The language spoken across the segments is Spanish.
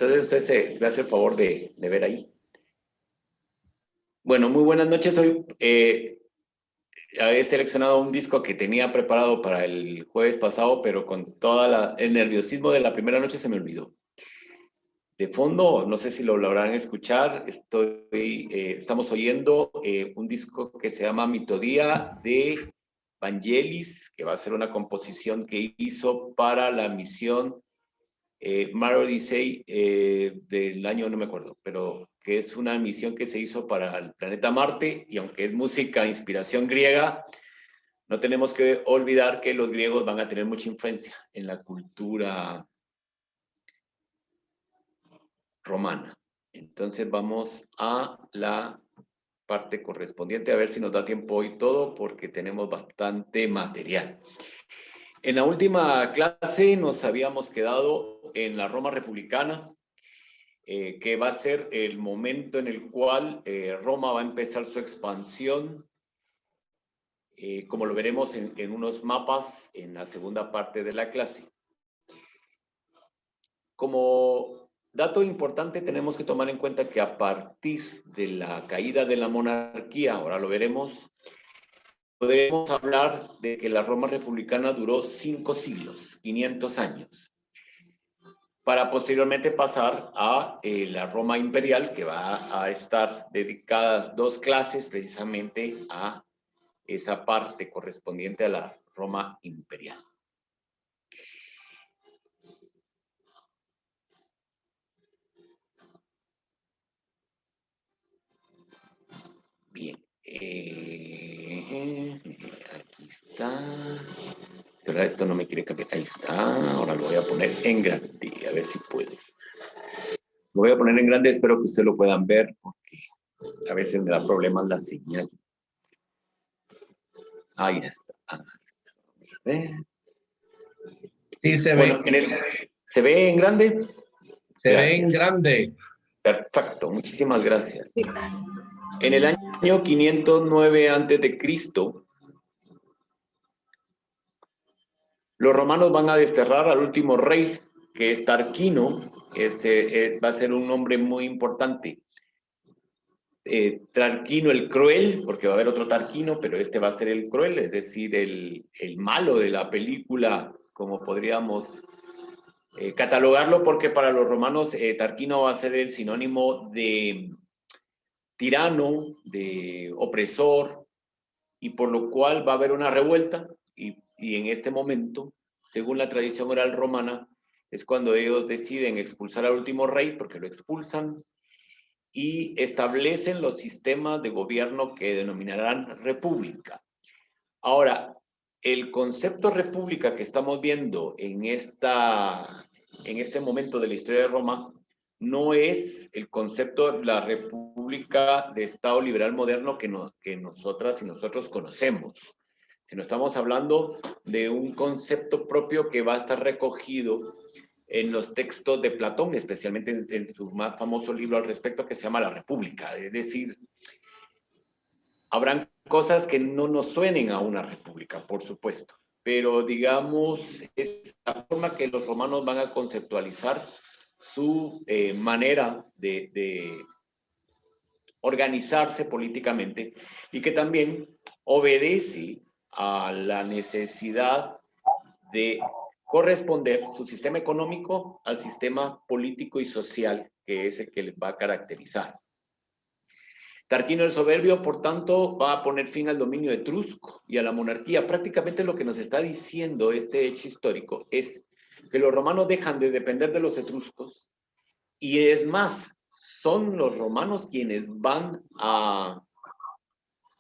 Entonces usted me hace el favor de ver ahí. Bueno, muy buenas noches. Hoy he seleccionado un disco que tenía preparado para el jueves pasado, pero con todo el nerviosismo de la primera noche se me olvidó. De fondo, no sé si lo lograrán escuchar, estamos oyendo un disco que se llama Mitodía de Vangelis, que va a ser una composición que hizo para la misión Mare Odyssey del año, no me acuerdo, pero que es una misión que se hizo para el planeta Marte, y aunque es música, inspiración griega, no tenemos que olvidar que los griegos van a tener mucha influencia en la cultura romana. Entonces vamos a la parte correspondiente, a ver si nos da tiempo hoy todo, porque tenemos bastante material. En la última clase nos habíamos quedado en la Roma republicana, que va a ser el momento en el cual Roma va a empezar su expansión, como lo veremos en unos mapas en la segunda parte de la clase. Como dato importante, tenemos que tomar en cuenta que a partir de la caída de la monarquía, ahora lo veremos, podremos hablar de que la Roma republicana duró 5 siglos, 500 años, para posteriormente pasar a la Roma imperial, que va a estar dedicadas 2 clases precisamente a esa parte correspondiente a la Roma imperial. Bien, aquí está. Pero esto no me quiere cambiar. Ahí está. Ahora lo voy a poner en grande, a ver si puedo. Lo voy a poner en grande, espero que ustedes lo puedan ver, porque a veces me da problemas la señal. Ahí está. Ahí está. Vamos a ver. Sí, se Bueno, ve. ¿se ve en grande? Se ve en grande. Perfecto, muchísimas gracias. En el año 509 a.C., los romanos van a desterrar al último rey, que es Tarquino. Va a ser un nombre muy importante. Tarquino el Cruel, porque va a haber otro Tarquino, pero este va a ser el Cruel, es decir, el malo de la película, como podríamos catalogarlo, porque para los romanos Tarquino va a ser el sinónimo de tirano, de opresor, y por lo cual va a haber una revuelta, y en este momento, según la tradición oral romana, es cuando ellos deciden expulsar al último rey, porque lo expulsan, y establecen los sistemas de gobierno que denominarán república. Ahora, el concepto república que estamos viendo en este momento de la historia de Roma no es el concepto de la república de Estado liberal moderno que nosotras y nosotros conocemos, sino estamos hablando de un concepto propio que va a estar recogido en los textos de Platón, especialmente en su más famoso libro al respecto, que se llama La República. Es decir, habrán cosas que no nos suenen a una república, por supuesto, pero digamos, es la forma que los romanos van a conceptualizar su manera de organizarse políticamente, y que también obedece a la necesidad de corresponder su sistema económico al sistema político y social, que es el que les va a caracterizar. Tarquino el Soberbio, por tanto, va a poner fin al dominio etrusco y a la monarquía. Prácticamente lo que nos está diciendo este hecho histórico es que los romanos dejan de depender de los etruscos, y es más, son los romanos quienes van a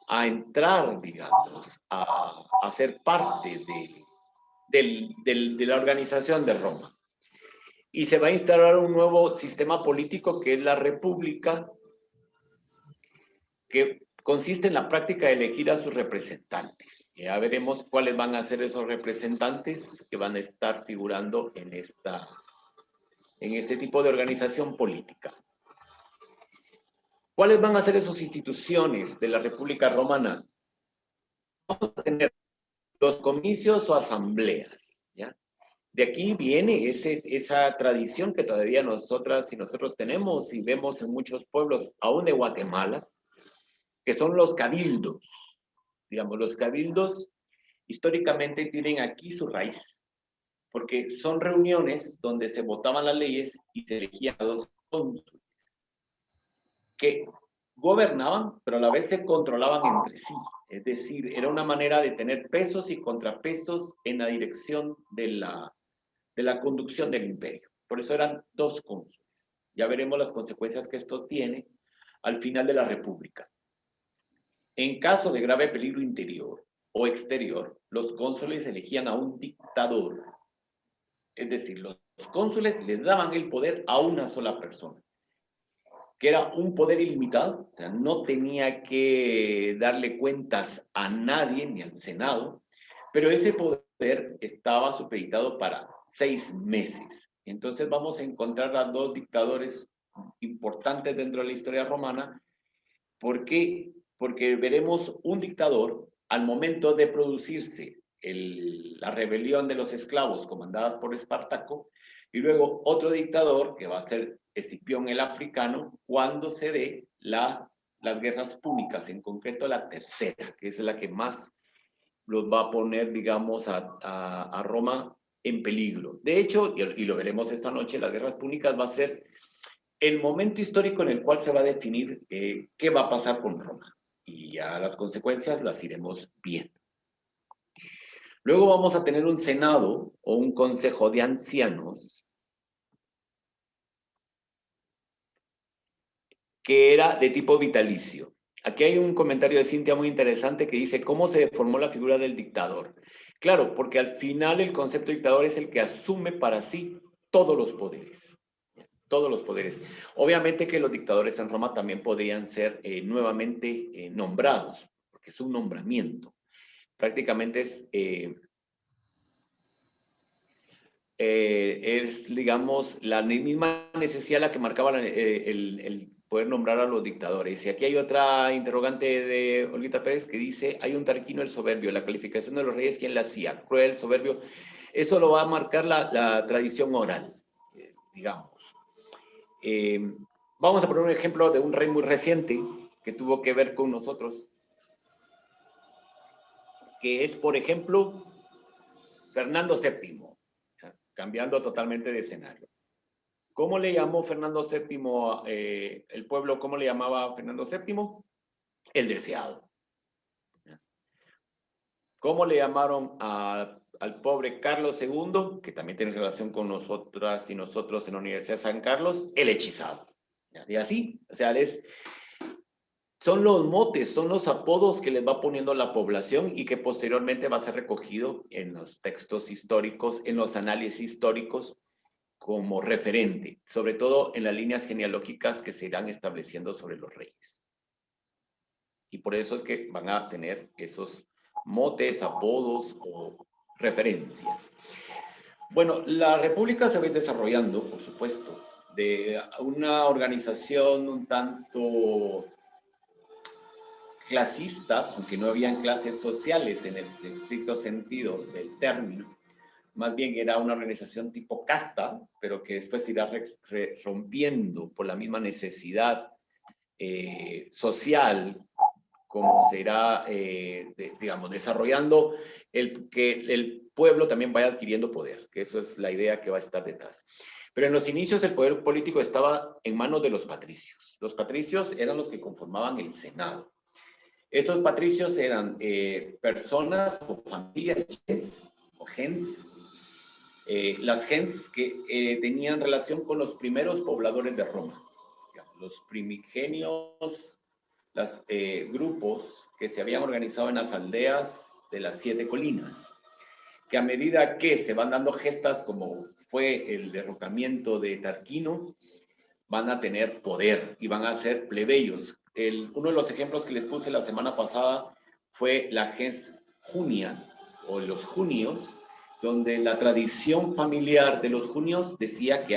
entrar, digamos, a ser parte de la organización de Roma. Y se va a instalar un nuevo sistema político que es la república, que consiste en la práctica de elegir a sus representantes. Ya veremos cuáles van a ser esos representantes que van a estar figurando en este tipo de organización política. ¿Cuáles van a ser esas instituciones de la República Romana? Vamos a tener los comicios o asambleas, ¿ya? De aquí viene esa tradición que todavía nosotras y nosotros tenemos y vemos en muchos pueblos, aún de Guatemala, que son los cabildos. Digamos, los cabildos históricamente tienen aquí su raíz, porque son reuniones donde se votaban las leyes y se elegían a los cónsules, que gobernaban, pero a la vez se controlaban entre sí. Es decir, era una manera de tener pesos y contrapesos en la dirección de la conducción del imperio. Por eso eran dos cónsules. Ya veremos las consecuencias que esto tiene al final de la República. En caso de grave peligro interior o exterior, los cónsules elegían a un dictador. Es decir, los cónsules le daban el poder a una sola persona, que era un poder ilimitado, o sea, no tenía que darle cuentas a nadie, ni al Senado, pero ese poder estaba supeditado para 6 meses. Entonces vamos a encontrar a dos dictadores importantes dentro de la historia romana. ¿Por qué? Porque veremos un dictador al momento de producirse la rebelión de los esclavos comandadas por Espartaco, y luego otro dictador que va a ser Escipión el africano cuando se dé las guerras púnicas, en concreto la tercera, que es la que más los va a poner, digamos, a Roma en peligro. De hecho, y lo veremos esta noche, las guerras púnicas va a ser el momento histórico en el cual se va a definir qué va a pasar con Roma. Y ya las consecuencias las iremos viendo. Luego vamos a tener un senado o un consejo de ancianos que era de tipo vitalicio. Aquí hay un comentario de Cintia muy interesante que dice cómo se formó la figura del dictador. Claro, porque al final el concepto de dictador es el que asume para sí todos los poderes. Todos los poderes. Obviamente que los dictadores en Roma también podrían ser nuevamente nombrados, porque es un nombramiento. Prácticamente es, digamos, la misma necesidad la que marcaba el poder nombrar a los dictadores. Y aquí hay otra interrogante de Olguita Pérez que dice, hay un Tarquino el soberbio, la calificación de los reyes, ¿quién la hacía? Cruel, soberbio. Eso lo va a marcar la tradición oral, digamos. Vamos a poner un ejemplo de un rey muy reciente que tuvo que ver con nosotros, que es, por ejemplo, Fernando VII, cambiando totalmente de escenario. ¿Cómo le llamó Fernando VII, el pueblo, cómo le llamaba a Fernando VII? El deseado. ¿Cómo le llamaron al pobre Carlos II, que también tiene relación con nosotras y nosotros en la Universidad de San Carlos? El hechizado. Y así, o sea, son los motes, son los apodos que les va poniendo la población y que posteriormente va a ser recogido en los textos históricos, en los análisis históricos como referente, sobre todo en las líneas genealógicas que se irán estableciendo sobre los reyes. Y por eso es que van a tener esos motes, apodos o referencias. Bueno, la República se va a ir desarrollando, por supuesto, de una organización un tanto clasista, aunque no habían clases sociales en el estricto sentido del término, más bien era una organización tipo casta, pero que después se irá rompiendo por la misma necesidad social, como se irá, digamos, desarrollando que el pueblo también vaya adquiriendo poder, que eso es la idea que va a estar detrás. Pero en los inicios el poder político estaba en manos de los patricios. Los patricios eran los que conformaban el Senado. Estos patricios eran personas o familias o gens, las gens que tenían relación con los primeros pobladores de Roma, los primigenios, los grupos que se habían organizado en las aldeas de las 7 colinas, que a medida que se van dando gestas como fue el derrocamiento de Tarquino, van a tener poder y van a ser plebeyos. Uno de los ejemplos que les puse la semana pasada fue la gens Junia o los junios, donde la tradición familiar de los junios decía que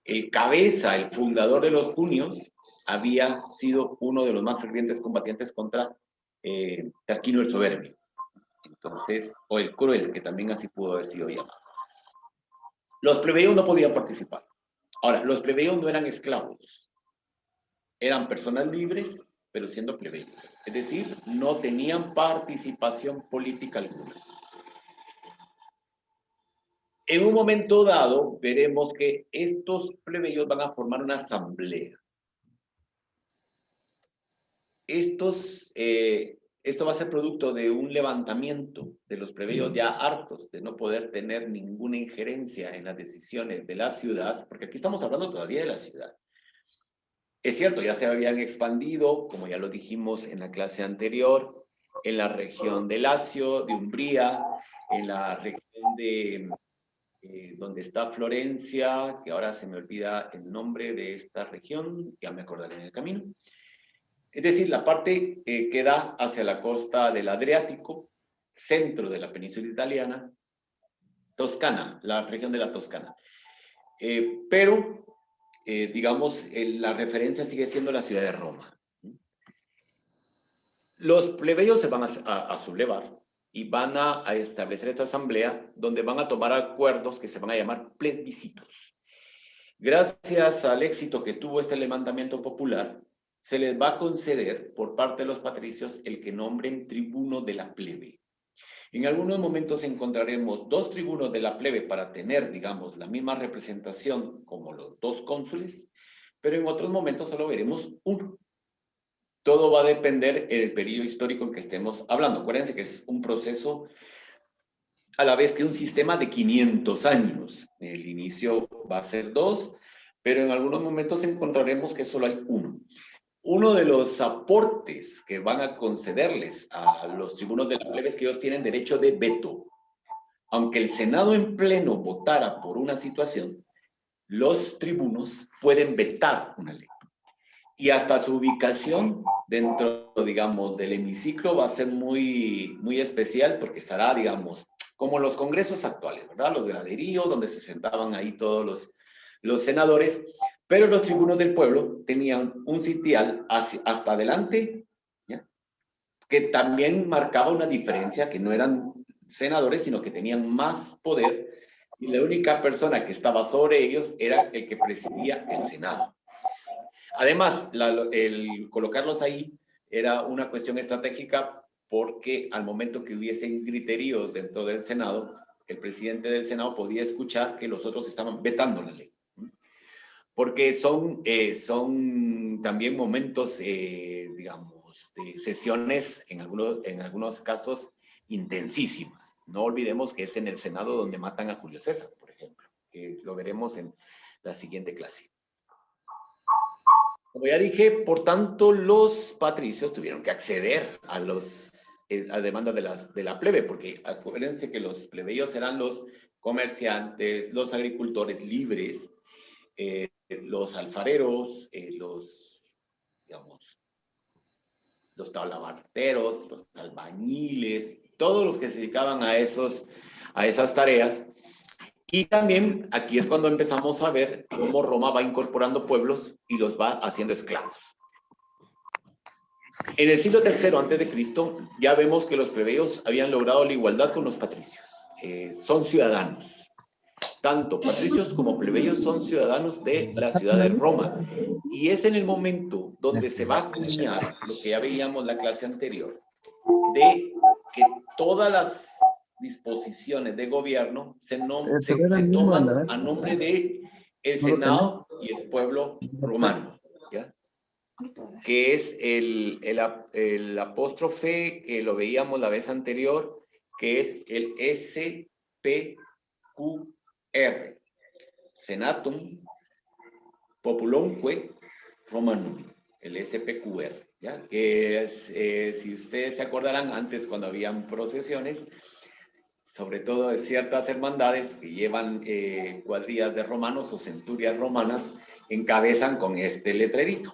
el cabeza, el fundador de los junios, había sido uno de los más fervientes combatientes contra Tarquino el Soberbio. Entonces, o el cruel, que también así pudo haber sido llamado. Los plebeyos no podían participar. Ahora, los plebeyos no eran esclavos. Eran personas libres, pero siendo plebeyos. Es decir, no tenían participación política alguna. En un momento dado, veremos que estos plebeyos van a formar una asamblea. Esto va a ser producto de un levantamiento de los plebeyos ya hartos de no poder tener ninguna injerencia en las decisiones de la ciudad, porque aquí estamos hablando todavía de la ciudad. Es cierto, ya se habían expandido, como ya lo dijimos en la clase anterior, en la región de Lacio, de Umbría, en la región de donde está Florencia, que ahora se me olvida el nombre de esta región, ya me acordaré en el camino. Es decir, la parte que da hacia la costa del Adriático, centro de la península italiana, Toscana, la región de la Toscana. Pero, digamos, la referencia sigue siendo la ciudad de Roma. Los plebeyos se van a sublevar y van a establecer esta asamblea donde van a tomar acuerdos que se van a llamar plebiscitos. Gracias al éxito que tuvo este levantamiento popular, se les va a conceder por parte de los patricios el que nombren tribuno de la plebe. En algunos momentos encontraremos 2 tribunos de la plebe para tener, digamos, la misma representación como los 2 cónsules, pero en otros momentos solo veremos 1. Todo va a depender del periodo histórico en que estemos hablando. Acuérdense que es un proceso a la vez que un sistema de 500 años. El inicio va a ser 2, pero en algunos momentos encontraremos que solo hay 1. Uno de los aportes que van a concederles a los tribunos de la plebe es que ellos tienen derecho de veto. Aunque el Senado en pleno votara por una situación, los tribunos pueden vetar una ley. Y hasta su ubicación dentro, digamos, del hemiciclo va a ser muy, muy especial porque estará, digamos, como los congresos actuales, ¿verdad? Los graderíos donde se sentaban ahí todos los senadores. Pero los tribunos del pueblo tenían un sitial hasta adelante, ¿ya? Que también marcaba una diferencia, que no eran senadores, sino que tenían más poder, y la única persona que estaba sobre ellos era el que presidía el Senado. Además, el colocarlos ahí era una cuestión estratégica porque al momento que hubiesen criterios dentro del Senado, el presidente del Senado podía escuchar que los otros estaban vetando la ley. Porque son también momentos, digamos, de sesiones, en algunos casos, intensísimas. No olvidemos que es en el Senado donde matan a Julio César, por ejemplo, que lo veremos en la siguiente clase. Como ya dije, por tanto, los patricios tuvieron que acceder a demandas de la plebe, porque acuérdense que los plebeyos eran los comerciantes, los agricultores libres, los alfareros, los talabarteros, los albañiles, todos los que se dedicaban a esas tareas. Y también aquí es cuando empezamos a ver cómo Roma va incorporando pueblos y los va haciendo esclavos. En el siglo III a.C. ya vemos que los plebeyos habían logrado la igualdad con los patricios. Son ciudadanos. Tanto patricios como plebeyos son ciudadanos de la ciudad de Roma. Y es en el momento donde se va a acuñar lo que ya veíamos en la clase anterior, de que todas las disposiciones de gobierno se toman a nombre de el Senado y el pueblo romano, ¿ya? Que es el apóstrofe que lo veíamos la vez anterior, que es el SPQR, Senatum Populumque Romanum, el SPQR, ¿ya? Que es, si ustedes se acordarán, antes cuando habían procesiones, sobre todo de ciertas hermandades que llevan cuadrillas de romanos o centurias romanas, encabezan con este letrerito.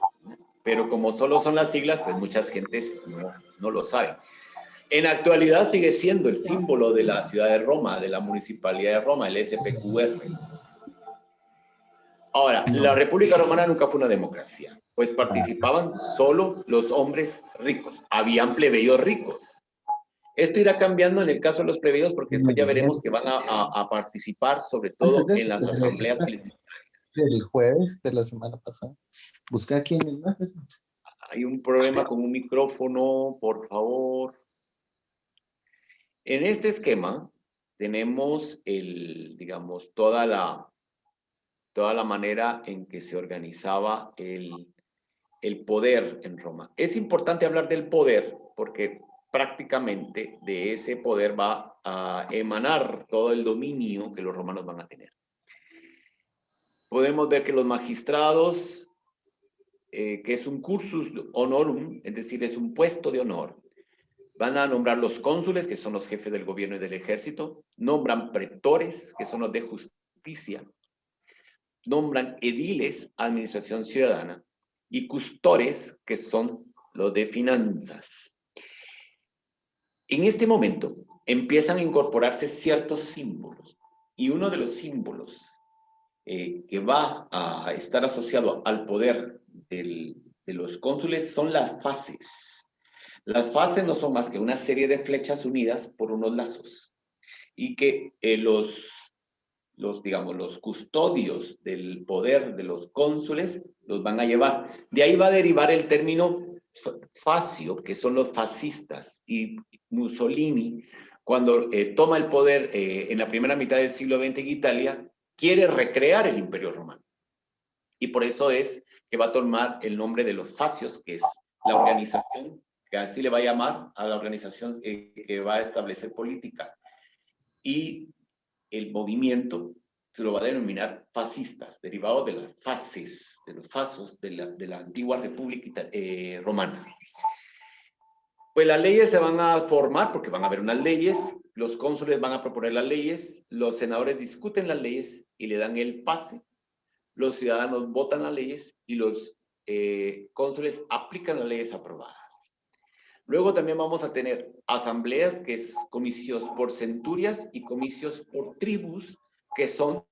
Pero como solo son las siglas, pues muchas gentes no lo saben. En la actualidad sigue siendo el símbolo de la ciudad de Roma, de la municipalidad de Roma, el SPQR. Ahora, la República Romana nunca fue una democracia, pues participaban solo los hombres ricos. Habían plebeyos ricos. Esto irá cambiando en el caso de los plebeyos, porque después ya veremos que van a participar, sobre todo en las asambleas plenarias. El jueves de la semana pasada. Busca aquí en el mapa. Hay un problema con un micrófono, por favor. En este esquema tenemos digamos, toda la manera en que se organizaba el poder en Roma. Es importante hablar del poder porque prácticamente de ese poder va a emanar todo el dominio que los romanos van a tener. Podemos ver que los magistrados, que es un cursus honorum, es decir, es un puesto de honor, van a nombrar los cónsules, que son los jefes del gobierno y del ejército, nombran pretores, que son los de justicia, nombran ediles, administración ciudadana, y custores, que son los de finanzas. En este momento empiezan a incorporarse ciertos símbolos, y uno de los símbolos que va a estar asociado al poder de los cónsules son las fases. Las fases no son más que una serie de flechas unidas por unos lazos, y que digamos, los custodios del poder de los cónsules los van a llevar. De ahí va a derivar el término fascio, que son los fascistas, y Mussolini, cuando toma el poder en la primera mitad del siglo XX en Italia, quiere recrear el Imperio Romano. Y por eso es que va a tomar el nombre de los fascios, que es la organización, que así le va a llamar a la organización que va a establecer política. Y el movimiento se lo va a denominar fascistas, derivado de las fases, de los fasos de la antigua República Romana. Pues las leyes se van a formar porque van a haber unas leyes, los cónsules van a proponer las leyes, los senadores discuten las leyes y le dan el pase, los ciudadanos votan las leyes y los cónsules aplican las leyes aprobadas. Luego también vamos a tener asambleas, que es comicios por centurias, y comicios por tribus, que son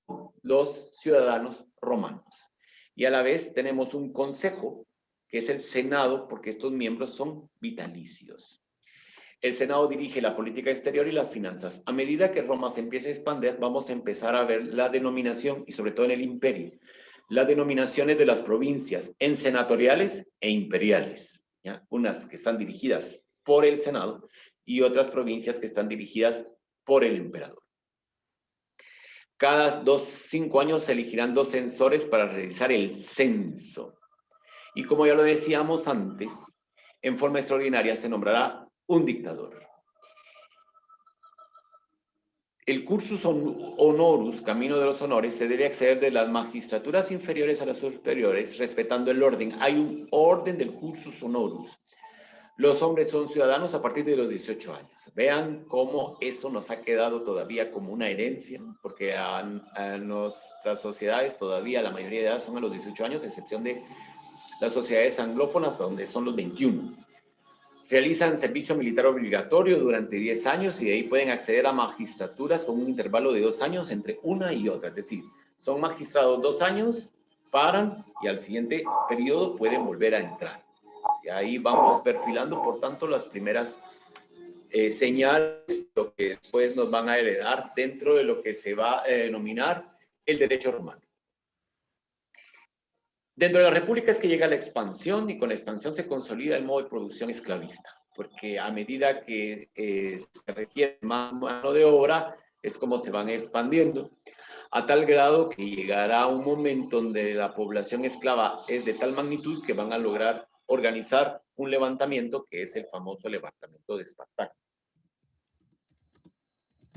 los ciudadanos romanos. Y a la vez tenemos un consejo, que es el Senado, porque estos miembros son vitalicios. El Senado dirige la política exterior y las finanzas. A medida que Roma se empiece a expandir, vamos a empezar a ver la denominación, y sobre todo en el imperio, las denominaciones de las provincias en senatoriales e imperiales. ¿Ya? Unas que están dirigidas por el Senado y otras provincias que están dirigidas por el emperador. Cada 5 años se elegirán 2 censores para realizar el censo. Y como ya lo decíamos antes, en forma extraordinaria se nombrará un dictador. El cursus honorus, camino de los honores, se debe acceder de las magistraturas inferiores a las superiores, respetando el orden. Hay un orden del cursus honorus. Los hombres son ciudadanos a partir de los 18 años. Vean cómo eso nos ha quedado todavía como una herencia, porque a nuestras sociedades todavía la mayoría de edad son a los 18 años, a excepción de las sociedades anglófonas, donde son los 21. Realizan servicio militar obligatorio durante 10 años y de ahí pueden acceder a magistraturas con un intervalo de 2 años entre una y otra. Es decir, son magistrados 2 años, paran y al siguiente periodo pueden volver a entrar. Y ahí vamos perfilando, por tanto, las primeras señales, lo que después nos van a heredar dentro de lo que se va a denominar el derecho romano. Dentro de la república es que llega la expansión, y con la expansión se consolida el modo de producción esclavista, porque a medida que se requiere más mano de obra, es como se van expandiendo, a tal grado que llegará un momento donde la población esclava es de tal magnitud que van a lograr organizar un levantamiento, que es el famoso levantamiento de Espartaco.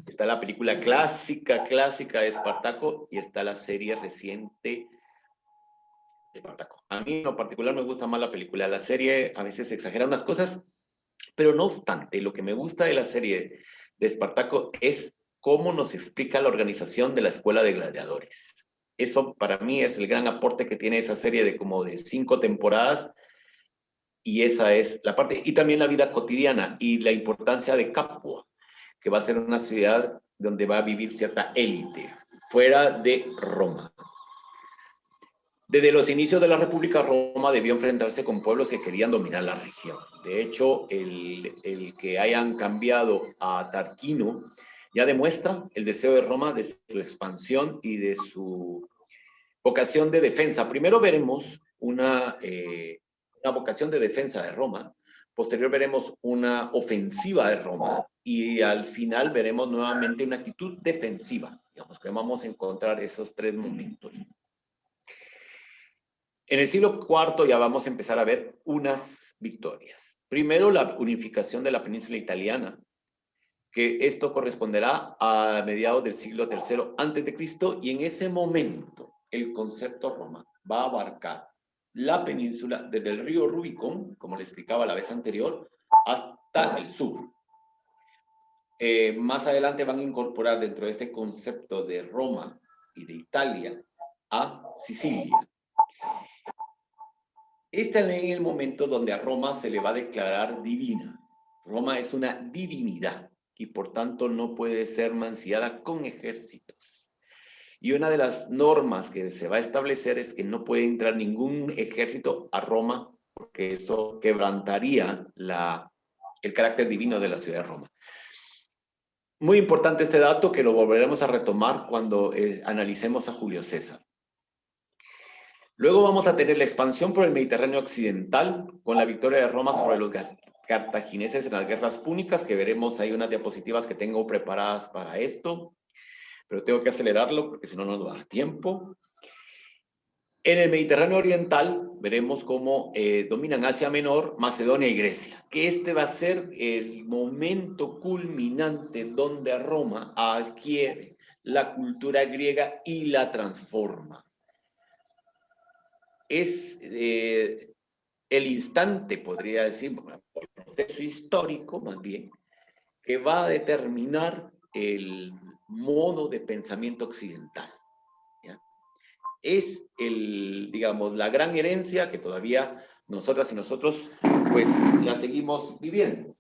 Está la película clásica de Espartaco, y está la serie reciente Espartaco. A mí en lo particular me gusta más la película. La serie a veces exagera unas cosas, pero no obstante, lo que me gusta de la serie de Espartaco es cómo nos explica la organización de la escuela de gladiadores. Eso para mí es el gran aporte que tiene esa serie de como de 5 temporadas, y esa es la parte, y también la vida cotidiana y la importancia de Capua, que va a ser una ciudad donde va a vivir cierta élite, fuera de Roma. Desde los inicios de la República, Roma debió enfrentarse con pueblos que querían dominar la región. De hecho, el que hayan cambiado a Tarquino ya demuestra el deseo de Roma de su expansión y de su vocación de defensa. Primero veremos una vocación de defensa de Roma, posterior veremos una ofensiva de Roma y al final veremos nuevamente una actitud defensiva. Digamos que vamos a encontrar esos tres momentos. En el siglo IV ya vamos a empezar a ver unas victorias. Primero, la unificación de la península italiana, que esto corresponderá a mediados del siglo III a.C., y en ese momento el concepto Roma va a abarcar la península desde el río Rubicón, como le explicaba la vez anterior, hasta el sur. Más adelante van a incorporar dentro de este concepto de Roma y de Italia a Sicilia. Este es el momento donde a Roma se le va a declarar divina. Roma es una divinidad y por tanto no puede ser mancillada con ejércitos. Y una de las normas que se va a establecer es que no puede entrar ningún ejército a Roma porque eso quebrantaría el carácter divino de la ciudad de Roma. Muy importante este dato que lo volveremos a retomar cuando analicemos a Julio César. Luego vamos a tener la expansión por el Mediterráneo occidental con la victoria de Roma sobre los cartagineses en las guerras púnicas, que veremos ahí unas diapositivas que tengo preparadas para esto, pero tengo que acelerarlo porque si no nos va a dar tiempo. En el Mediterráneo oriental veremos cómo dominan Asia Menor, Macedonia y Grecia, que este va a ser el momento culminante donde Roma adquiere la cultura griega y la transforma. Es el instante, podría decir, el proceso histórico más bien, que va a determinar el modo de pensamiento occidental. ¿Ya? Es digamos, la gran herencia que todavía nosotras y nosotros pues la seguimos viviendo.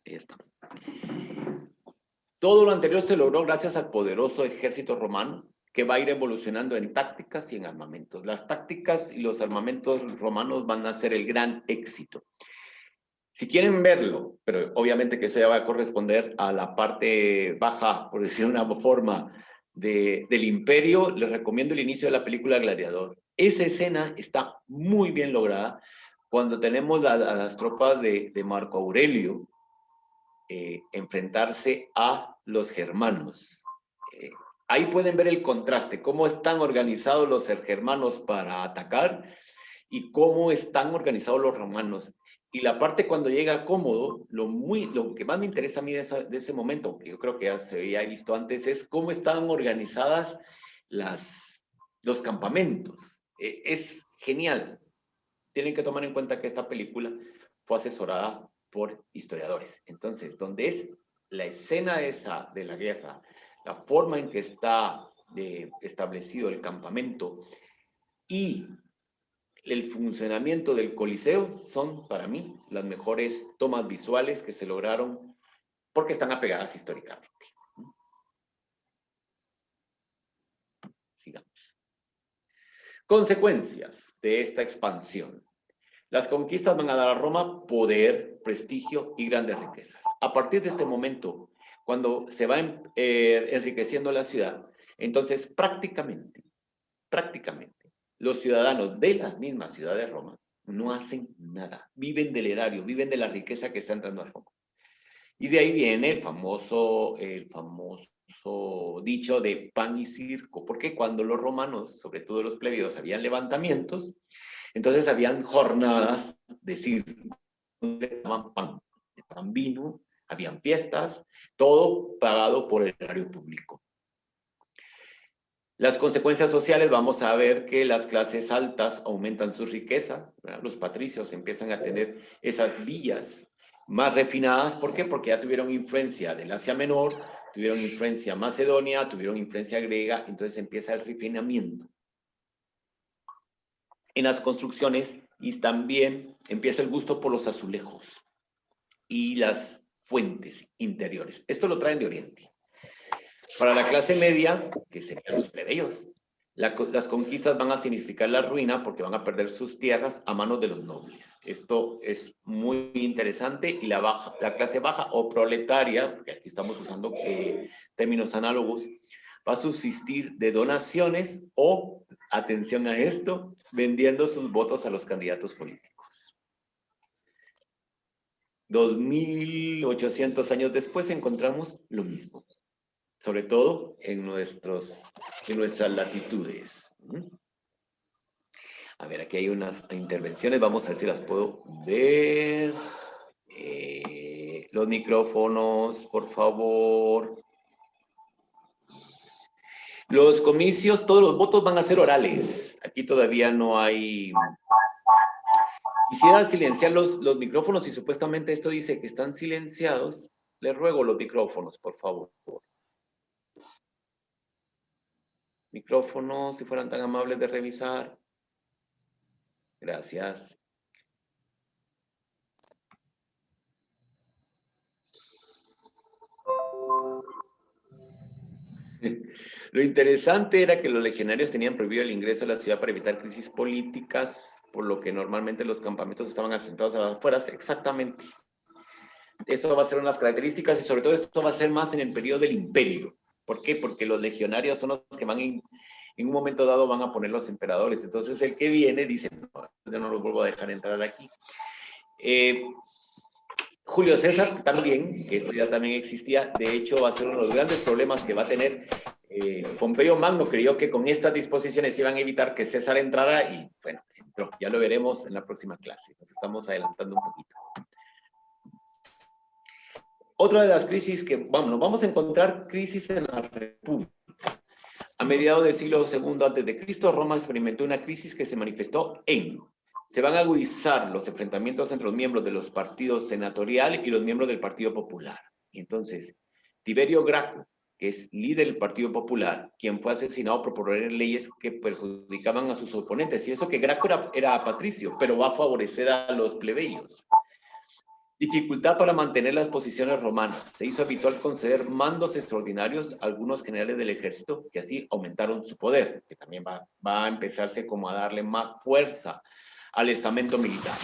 Ahí está. Todo lo anterior se logró gracias al poderoso ejército romano, que va a ir evolucionando en tácticas y en armamentos. Las tácticas y los armamentos romanos van a ser el gran éxito. Si quieren verlo, pero obviamente que eso ya va a corresponder a la parte baja, por decir una forma, del imperio, les recomiendo el inicio de la película Gladiador. Esa escena está muy bien lograda cuando tenemos a las tropas de Marco Aurelio enfrentarse a los germanos. Ahí pueden ver el contraste, cómo están organizados los germanos para atacar y cómo están organizados los romanos. Y la parte cuando llega Cómodo, lo que más me interesa a mí de ese momento, que yo creo que ya se había visto antes, es cómo estaban organizadas los campamentos. Es genial. Tienen que tomar en cuenta que esta película fue asesorada por historiadores. Entonces, donde es la escena esa de la guerra, la forma en que está establecido el campamento y el funcionamiento del Coliseo son, para mí, las mejores tomas visuales que se lograron porque están apegadas históricamente. Sigamos. Consecuencias de esta expansión. Las conquistas van a dar a Roma poder, prestigio y grandes riquezas. A partir de este momento, cuando se va enriqueciendo la ciudad, entonces prácticamente, los ciudadanos de la misma ciudad de Roma no hacen nada. Viven del erario, viven de la riqueza que está entrando a Roma. Y de ahí viene el famoso dicho de pan y circo, porque cuando los romanos, sobre todo los plebeyos, habían levantamientos, entonces habían jornadas de circo, le daban pan vino, habían fiestas, todo pagado por el erario público. Las consecuencias sociales, vamos a ver que las clases altas aumentan su riqueza, ¿verdad? Los patricios empiezan a tener esas villas más refinadas. ¿Por qué? Porque ya tuvieron influencia del Asia Menor, tuvieron influencia macedonia, tuvieron influencia griega, entonces empieza el refinamiento en las construcciones y también empieza el gusto por los azulejos y las fuentes interiores. Esto lo traen de Oriente. Para la clase media, que serían los plebeyos, las conquistas van a significar la ruina porque van a perder sus tierras a manos de los nobles. Esto es muy interesante y la clase baja o proletaria, porque aquí estamos usando términos análogos, va a subsistir de donaciones o, atención a esto, vendiendo sus votos a los candidatos políticos. 2800 años después encontramos lo mismo, sobre todo en nuestras latitudes. A ver, aquí hay unas intervenciones, vamos a ver si las puedo ver. Los micrófonos, por favor. Los comicios, todos los votos van a ser orales. Aquí todavía no hay... Quisiera silenciar los micrófonos y supuestamente esto dice que están silenciados. Les ruego los micrófonos, por favor. Micrófonos, si fueran tan amables de revisar. Gracias. Lo interesante era que los legionarios tenían prohibido el ingreso a la ciudad para evitar crisis políticas, por lo que normalmente los campamentos estaban asentados a las afueras. Exactamente. Eso va a ser unas características y sobre todo esto va a ser más en el periodo del imperio. ¿Por qué? Porque los legionarios son los que van en un momento dado van a poner los emperadores. Entonces el que viene dice, no, yo no los vuelvo a dejar entrar aquí. Julio César también, que esto ya también existía, de hecho va a ser uno de los grandes problemas que va a tener Pompeyo Magno. Creyó que con estas disposiciones iban a evitar que César entrara y bueno, entró. Ya lo veremos en la próxima clase. Nos estamos adelantando un poquito. Otra de las crisis que vamos a encontrar crisis en la República. A mediados del siglo II a.C., Roma experimentó una crisis que se manifestó se van a agudizar los enfrentamientos entre los miembros de los partidos senatorial y los miembros del Partido Popular. Y entonces, Tiberio Graco, que es líder del Partido Popular, quien fue asesinado por proponer leyes que perjudicaban a sus oponentes. Y eso que Graco era patricio, pero va a favorecer a los plebeyos. Dificultad para mantener las posiciones romanas. Se hizo habitual conceder mandos extraordinarios a algunos generales del ejército que así aumentaron su poder, que también va a empezarse como a darle más fuerza al estamento militar.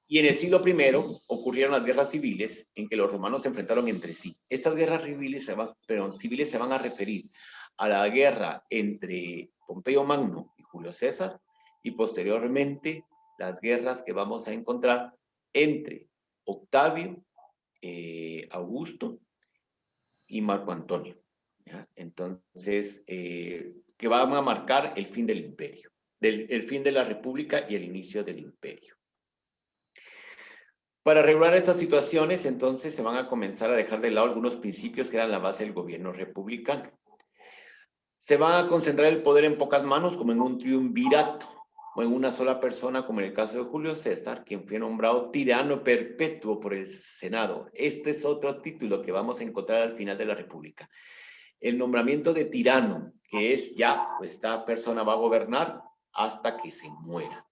Y en el siglo I ocurrieron las guerras civiles en que los romanos se enfrentaron entre sí. Estas guerras civiles se van a referir a la guerra entre Pompeyo Magno y Julio César y posteriormente las guerras que vamos a encontrar entre Octavio, Augusto y Marco Antonio. ¿Ya? Entonces, que van a marcar el fin del imperio, el fin de la república y el inicio del imperio. Para regular estas situaciones, entonces, se van a comenzar a dejar de lado algunos principios que eran la base del gobierno republicano. Se va a concentrar el poder en pocas manos, como en un triunvirato, o en una sola persona, como en el caso de Julio César, quien fue nombrado tirano perpetuo por el Senado. Este es otro título que vamos a encontrar al final de la República. El nombramiento de tirano, que es ya, pues, esta persona va a gobernar hasta que se muera.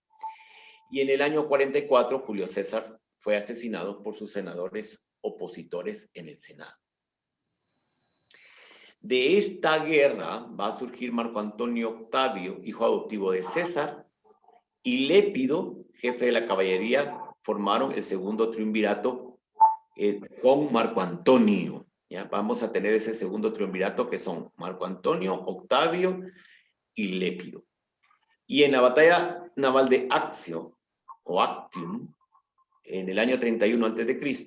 Y en el año 44, Julio César fue asesinado por sus senadores opositores en el Senado. De esta guerra va a surgir Marco Antonio Octavio, hijo adoptivo de César, y Lépido, jefe de la caballería, formaron el segundo triunvirato con Marco Antonio. ¿Ya? Vamos a tener ese segundo triunvirato que son Marco Antonio, Octavio y Lépido. Y en la batalla naval de Accio, o Actium, en el año 31 a.C.,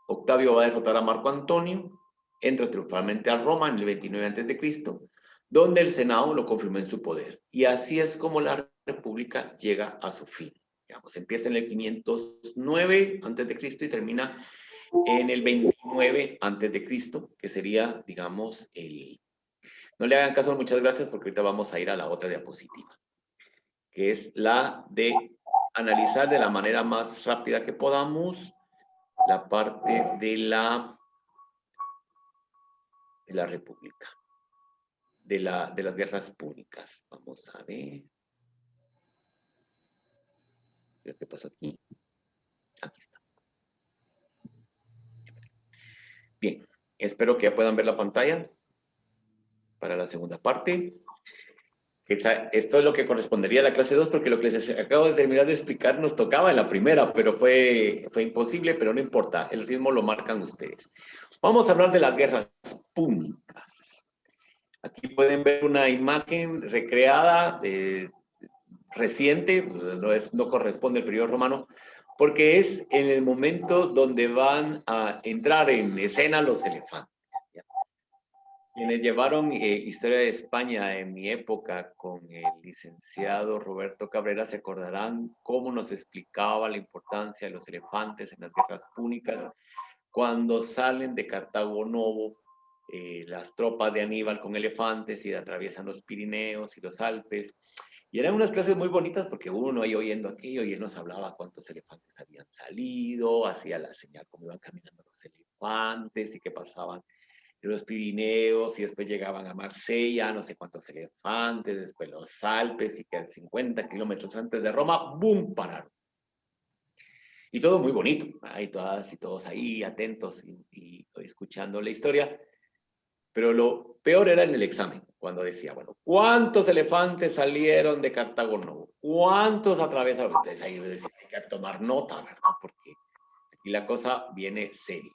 Octavio va a derrotar a Marco Antonio, entra triunfalmente a Roma en el 29 a.C., donde el Senado lo confirmó en su poder. Y así es como la República llega a su fin. Digamos, empieza en el 509 a.C. y termina en el 29 a.C., que sería, digamos, No le hagan caso, muchas gracias, porque ahorita vamos a ir a la otra diapositiva, que es la de analizar de la manera más rápida que podamos la parte de la República, de las guerras púnicas. Vamos a ver. ¿Qué pasó aquí? Aquí está. Bien, espero que ya puedan ver la pantalla. para la segunda parte. Esto es lo que correspondería a la clase 2, porque lo que les acabo de terminar de explicar nos tocaba en la primera, pero fue imposible, pero no importa, el ritmo lo marcan ustedes. Vamos a hablar de las guerras púnicas. Aquí pueden ver una imagen recreada, reciente, no corresponde al periodo romano, porque es en el momento donde van a entrar en escena los elefantes. ¿Ya? Quienes llevaron Historia de España en mi época con el licenciado Roberto Cabrera se acordarán cómo nos explicaba la importancia de los elefantes en las guerras púnicas cuando salen de Cartago Novo las tropas de Aníbal con elefantes y atraviesan los Pirineos y los Alpes. Y eran unas clases muy bonitas porque uno ahí oyendo aquello y él nos hablaba cuántos elefantes habían salido, hacía la señal cómo iban caminando los elefantes y qué pasaban en los Pirineos y después llegaban a Marsella, no sé cuántos elefantes, después los Alpes y que a 50 kilómetros antes de Roma, ¡boom!, pararon. Y todo muy bonito, y todas y todos ahí atentos y escuchando la historia. Pero lo peor era en el examen, cuando decía, bueno, ¿cuántos elefantes salieron de Cartago Novo? ¿Cuántos atravesaron? Entonces ahí decía, hay que tomar nota, ¿verdad? Porque aquí la cosa viene seria.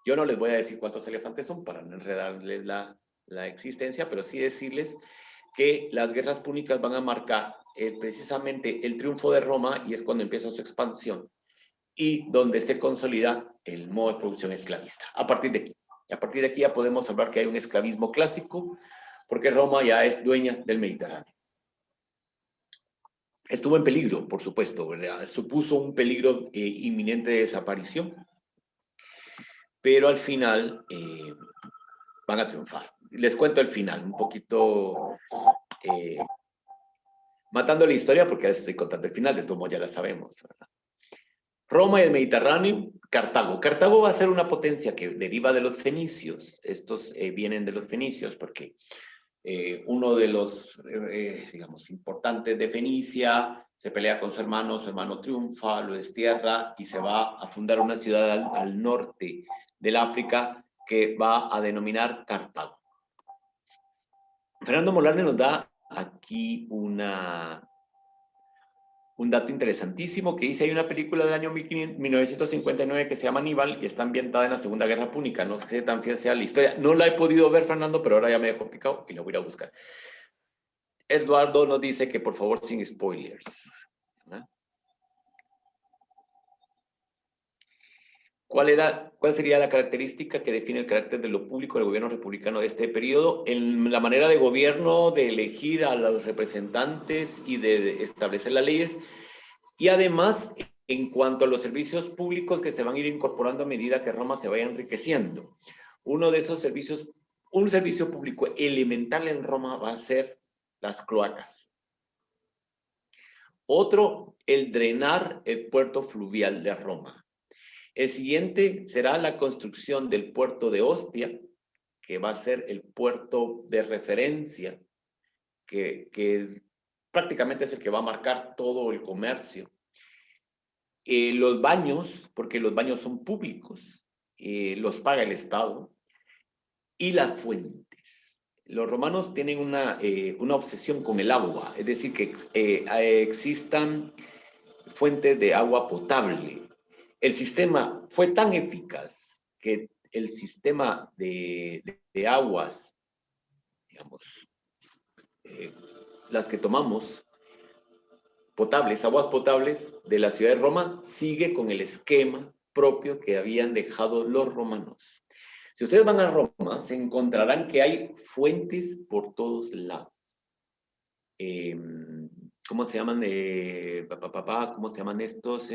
Yo no les voy a decir cuántos elefantes son para no enredarles la existencia, pero sí decirles que las guerras púnicas van a marcar precisamente el triunfo de Roma y es cuando empieza su expansión y donde se consolida el modo de producción esclavista. A partir de aquí. Y a partir de aquí ya podemos hablar que hay un esclavismo clásico porque Roma ya es dueña del Mediterráneo. Estuvo en peligro, por supuesto, ¿verdad? Supuso un peligro inminente de desaparición, pero al final van a triunfar. Les cuento el final, un poquito matando la historia, porque estoy contando el final, de todo modo ya la sabemos, ¿verdad? Roma y el Mediterráneo, Cartago. Cartago va a ser una potencia que deriva de los fenicios. Estos vienen de los fenicios porque uno de los, digamos, importantes de Fenicia se pelea con su hermano triunfa, lo destierra y se va a fundar una ciudad al norte del África que va a denominar Cartago. Fernando Molarne nos da aquí un dato interesantísimo que dice, hay una película del año 1959 que se llama Aníbal y está ambientada en la Segunda Guerra Púnica. No sé qué tan fiel sea la historia. No la he podido ver, Fernando, pero ahora ya me dejó picado y la voy a ir a buscar. Eduardo nos dice que por favor sin spoilers. ¿No? ¿Cuál sería la característica que define el carácter de lo público del gobierno republicano de este periodo? En la manera de gobierno, de elegir a los representantes y de establecer las leyes, y además en cuanto a los servicios públicos que se van a ir incorporando a medida que Roma se vaya enriqueciendo. Uno de esos servicios, un servicio público elemental en Roma va a ser las cloacas. Otro, el drenar el puerto fluvial de Roma. El siguiente será la construcción del puerto de Ostia, que va a ser el puerto de referencia, que prácticamente es el que va a marcar todo el comercio. Los baños, porque los baños son públicos, los paga el Estado, y las fuentes. Los romanos tienen una obsesión con el agua, es decir, que existan fuentes de agua potable. El sistema fue tan eficaz que el sistema de aguas, digamos, las que tomamos, potables, aguas potables de la ciudad de Roma, sigue con el esquema propio que habían dejado los romanos. Si ustedes van a Roma, se encontrarán que hay fuentes por todos lados. ¿Cómo se llaman? ¿Cómo se llaman estos?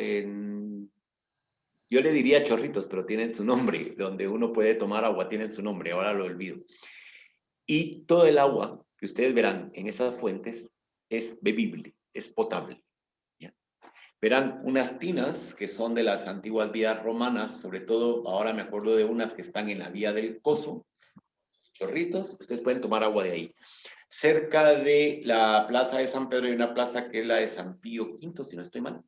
Yo le diría chorritos, pero tienen su nombre. Donde uno puede tomar agua, tienen su nombre. Ahora lo olvido. Y todo el agua que ustedes verán en esas fuentes es bebible, es potable. ¿Ya? Verán unas tinas que son de las antiguas vías romanas, sobre todo ahora me acuerdo de unas que están en la vía del Coso, chorritos, ustedes pueden tomar agua de ahí. Cerca de la plaza de San Pedro hay una plaza que es la de San Pío V, si no estoy mal,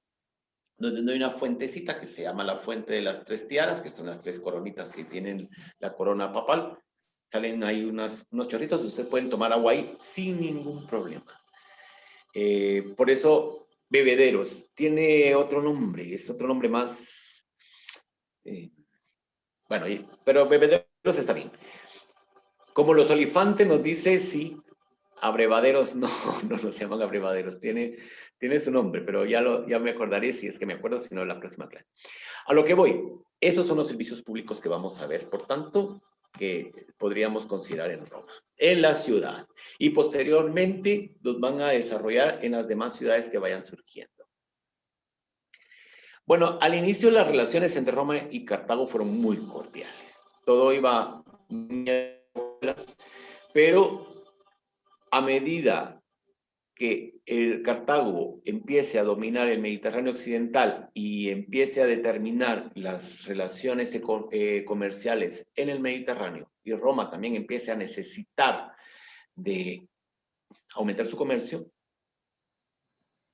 donde hay una fuentecita que se llama la Fuente de las Tres Tiaras, que son las tres coronitas que tienen la corona papal. salen ahí unos chorritos, ustedes pueden tomar agua ahí sin ningún problema. Por eso, bebederos, tiene otro nombre, es otro nombre más, bueno, pero bebederos está bien. Como los Olifantes nos dice, sí, abrevaderos no nos llaman abrevaderos, tiene su nombre, pero ya me acordaré si es que me acuerdo, si no en la próxima clase. A lo que voy, esos son los servicios públicos que vamos a ver, por tanto, que podríamos considerar en Roma, en la ciudad, y posteriormente los van a desarrollar en las demás ciudades que vayan surgiendo. Bueno, al inicio las relaciones entre Roma y Cartago fueron muy cordiales. Todo iba bien, pero a medida que el Cartago empiece a dominar el Mediterráneo occidental y empiece a determinar las relaciones comerciales en el Mediterráneo, y Roma también empiece a necesitar de aumentar su comercio,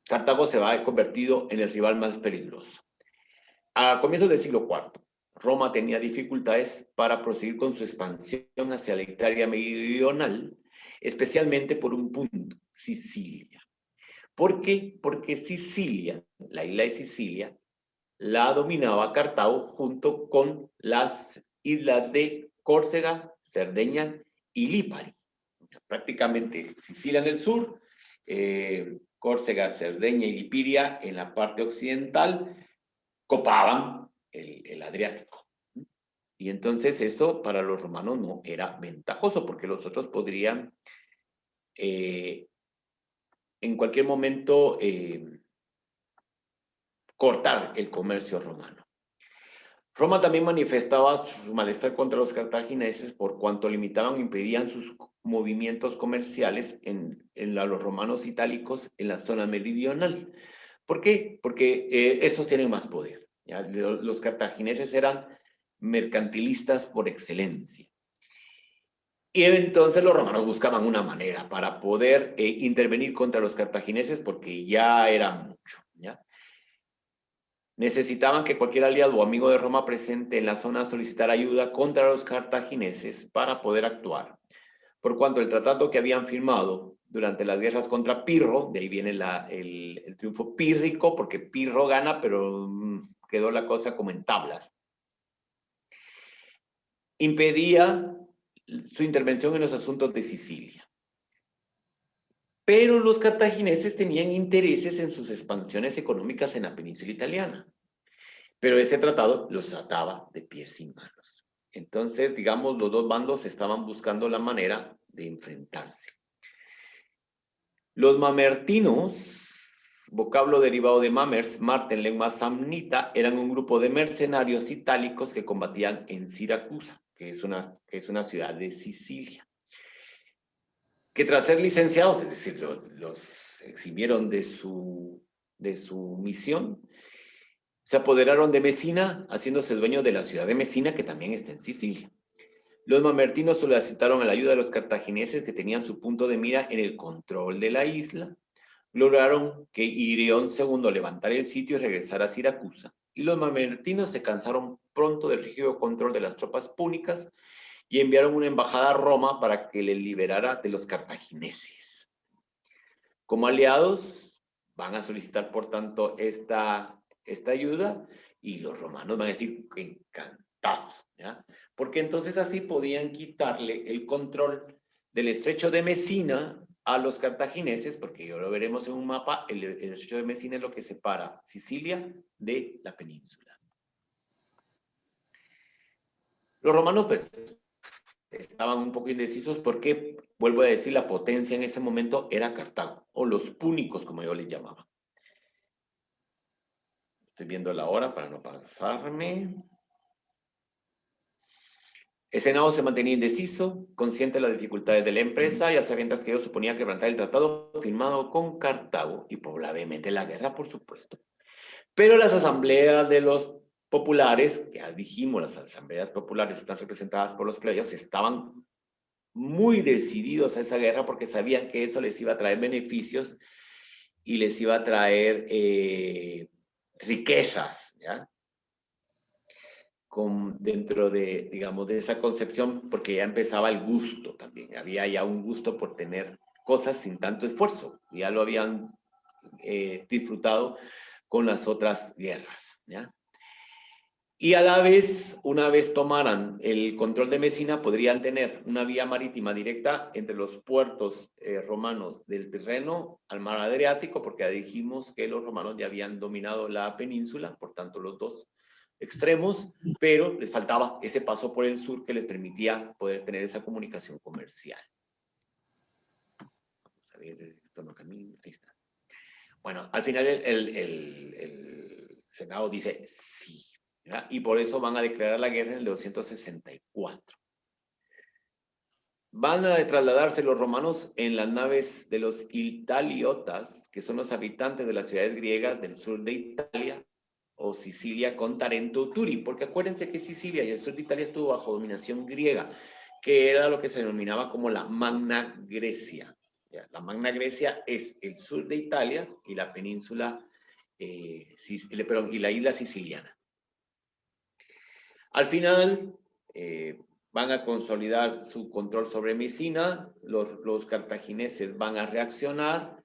Cartago se va a convertido en el rival más peligroso. A comienzos del siglo IV, Roma tenía dificultades para proseguir con su expansión hacia la Italia meridional, especialmente por un punto, Sicilia. ¿Por qué? Porque Sicilia, la isla de Sicilia, la dominaba Cartago junto con las islas de Córcega, Cerdeña y Lipari. Prácticamente Sicilia en el sur, Córcega, Cerdeña y Lipiria en la parte occidental, copaban el Adriático. Y entonces esto para los romanos no era ventajoso, porque los otros podrían en cualquier momento cortar el comercio romano. Roma también manifestaba su malestar contra los cartagineses por cuanto limitaban o impedían sus movimientos comerciales en los romanos itálicos en la zona meridional. ¿Por qué? Porque estos tienen más poder. ¿Ya? Los cartagineses eran mercantilistas por excelencia. Y entonces los romanos buscaban una manera para poder intervenir contra los cartagineses porque ya era mucho. ¿Ya? Necesitaban que cualquier aliado o amigo de Roma presente en la zona solicitara ayuda contra los cartagineses para poder actuar. Por cuanto el tratado que habían firmado durante las guerras contra Pirro, de ahí viene el triunfo pírrico, porque Pirro gana, pero quedó la cosa como en tablas, impedía su intervención en los asuntos de Sicilia. Pero los cartagineses tenían intereses en sus expansiones económicas en la península italiana. Pero ese tratado los ataba de pies y manos. Entonces, digamos, los dos bandos estaban buscando la manera de enfrentarse. Los mamertinos, vocablo derivado de mamers, Marte en lengua samnita, eran un grupo de mercenarios itálicos que combatían en Siracusa, que es una ciudad de Sicilia. Que tras ser licenciados, es decir, los eximieron de su misión, se apoderaron de Mesina, haciéndose dueños de la ciudad de Mesina, que también está en Sicilia. Los mamertinos solicitaron la ayuda de los cartagineses, que tenían su punto de mira en el control de la isla. Lograron que Irión II levantara el sitio y regresara a Siracusa. Y los mamertinos se cansaron pronto del rígido control de las tropas púnicas y enviaron una embajada a Roma para que les liberara de los cartagineses. Como aliados, van a solicitar, por tanto, esta ayuda, y los romanos van a decir encantados, ¿ya? Porque entonces así podían quitarle el control del estrecho de Mesina a los cartagineses, porque ya lo veremos en un mapa, el estrecho de Mesina es lo que separa Sicilia de la península. Los romanos, pues, estaban un poco indecisos porque, vuelvo a decir, la potencia en ese momento era Cartago, o los púnicos, como yo les llamaba. Estoy viendo la hora para no pasarme. El Senado se mantenía indeciso, consciente de las dificultades de la empresa y a sabiendas que ello suponía quebrantar el tratado firmado con Cartago y probablemente la guerra, por supuesto. Pero las asambleas de los populares, que ya dijimos, las asambleas populares están representadas por los plebeyos, estaban muy decididos a esa guerra porque sabían que eso les iba a traer beneficios y les iba a traer riquezas, ¿ya? dentro de, digamos, de esa concepción, porque ya empezaba el gusto también. Había ya un gusto por tener cosas sin tanto esfuerzo. Ya lo habían disfrutado con las otras guerras, ¿ya? Y a la vez, una vez tomaran el control de Mesina, podrían tener una vía marítima directa entre los puertos romanos del Tirreno al mar Adriático, porque ya dijimos que los romanos ya habían dominado la península, por tanto los dos extremos, pero les faltaba ese paso por el sur que les permitía poder tener esa comunicación comercial. Vamos a ver, esto no camina, ahí está. Bueno, al final el Senado dice sí, ¿verdad? Y por eso van a declarar la guerra en el 264. Van a trasladarse los romanos en las naves de los Italiotas, que son los habitantes de las ciudades griegas del sur de Italia, o Sicilia con Tarento, Turi, porque acuérdense que Sicilia y el sur de Italia estuvo bajo dominación griega, que era lo que se denominaba como la Magna Grecia. La Magna Grecia es el sur de Italia y la península, y la isla siciliana. Al final, van a consolidar su control sobre Mesina, los cartagineses van a reaccionar,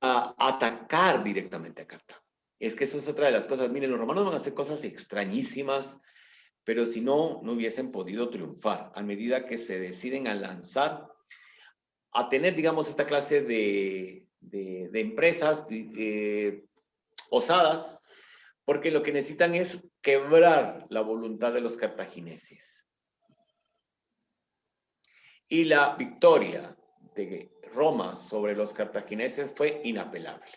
a atacar directamente a Cartago. Es que eso es otra de las cosas. Miren, los romanos van a hacer cosas extrañísimas, pero si no, no hubiesen podido triunfar. A medida que se deciden a lanzar, a tener, digamos, esta clase de empresas osadas, porque lo que necesitan es quebrar la voluntad de los cartagineses. Y la victoria de Roma sobre los cartagineses fue inapelable.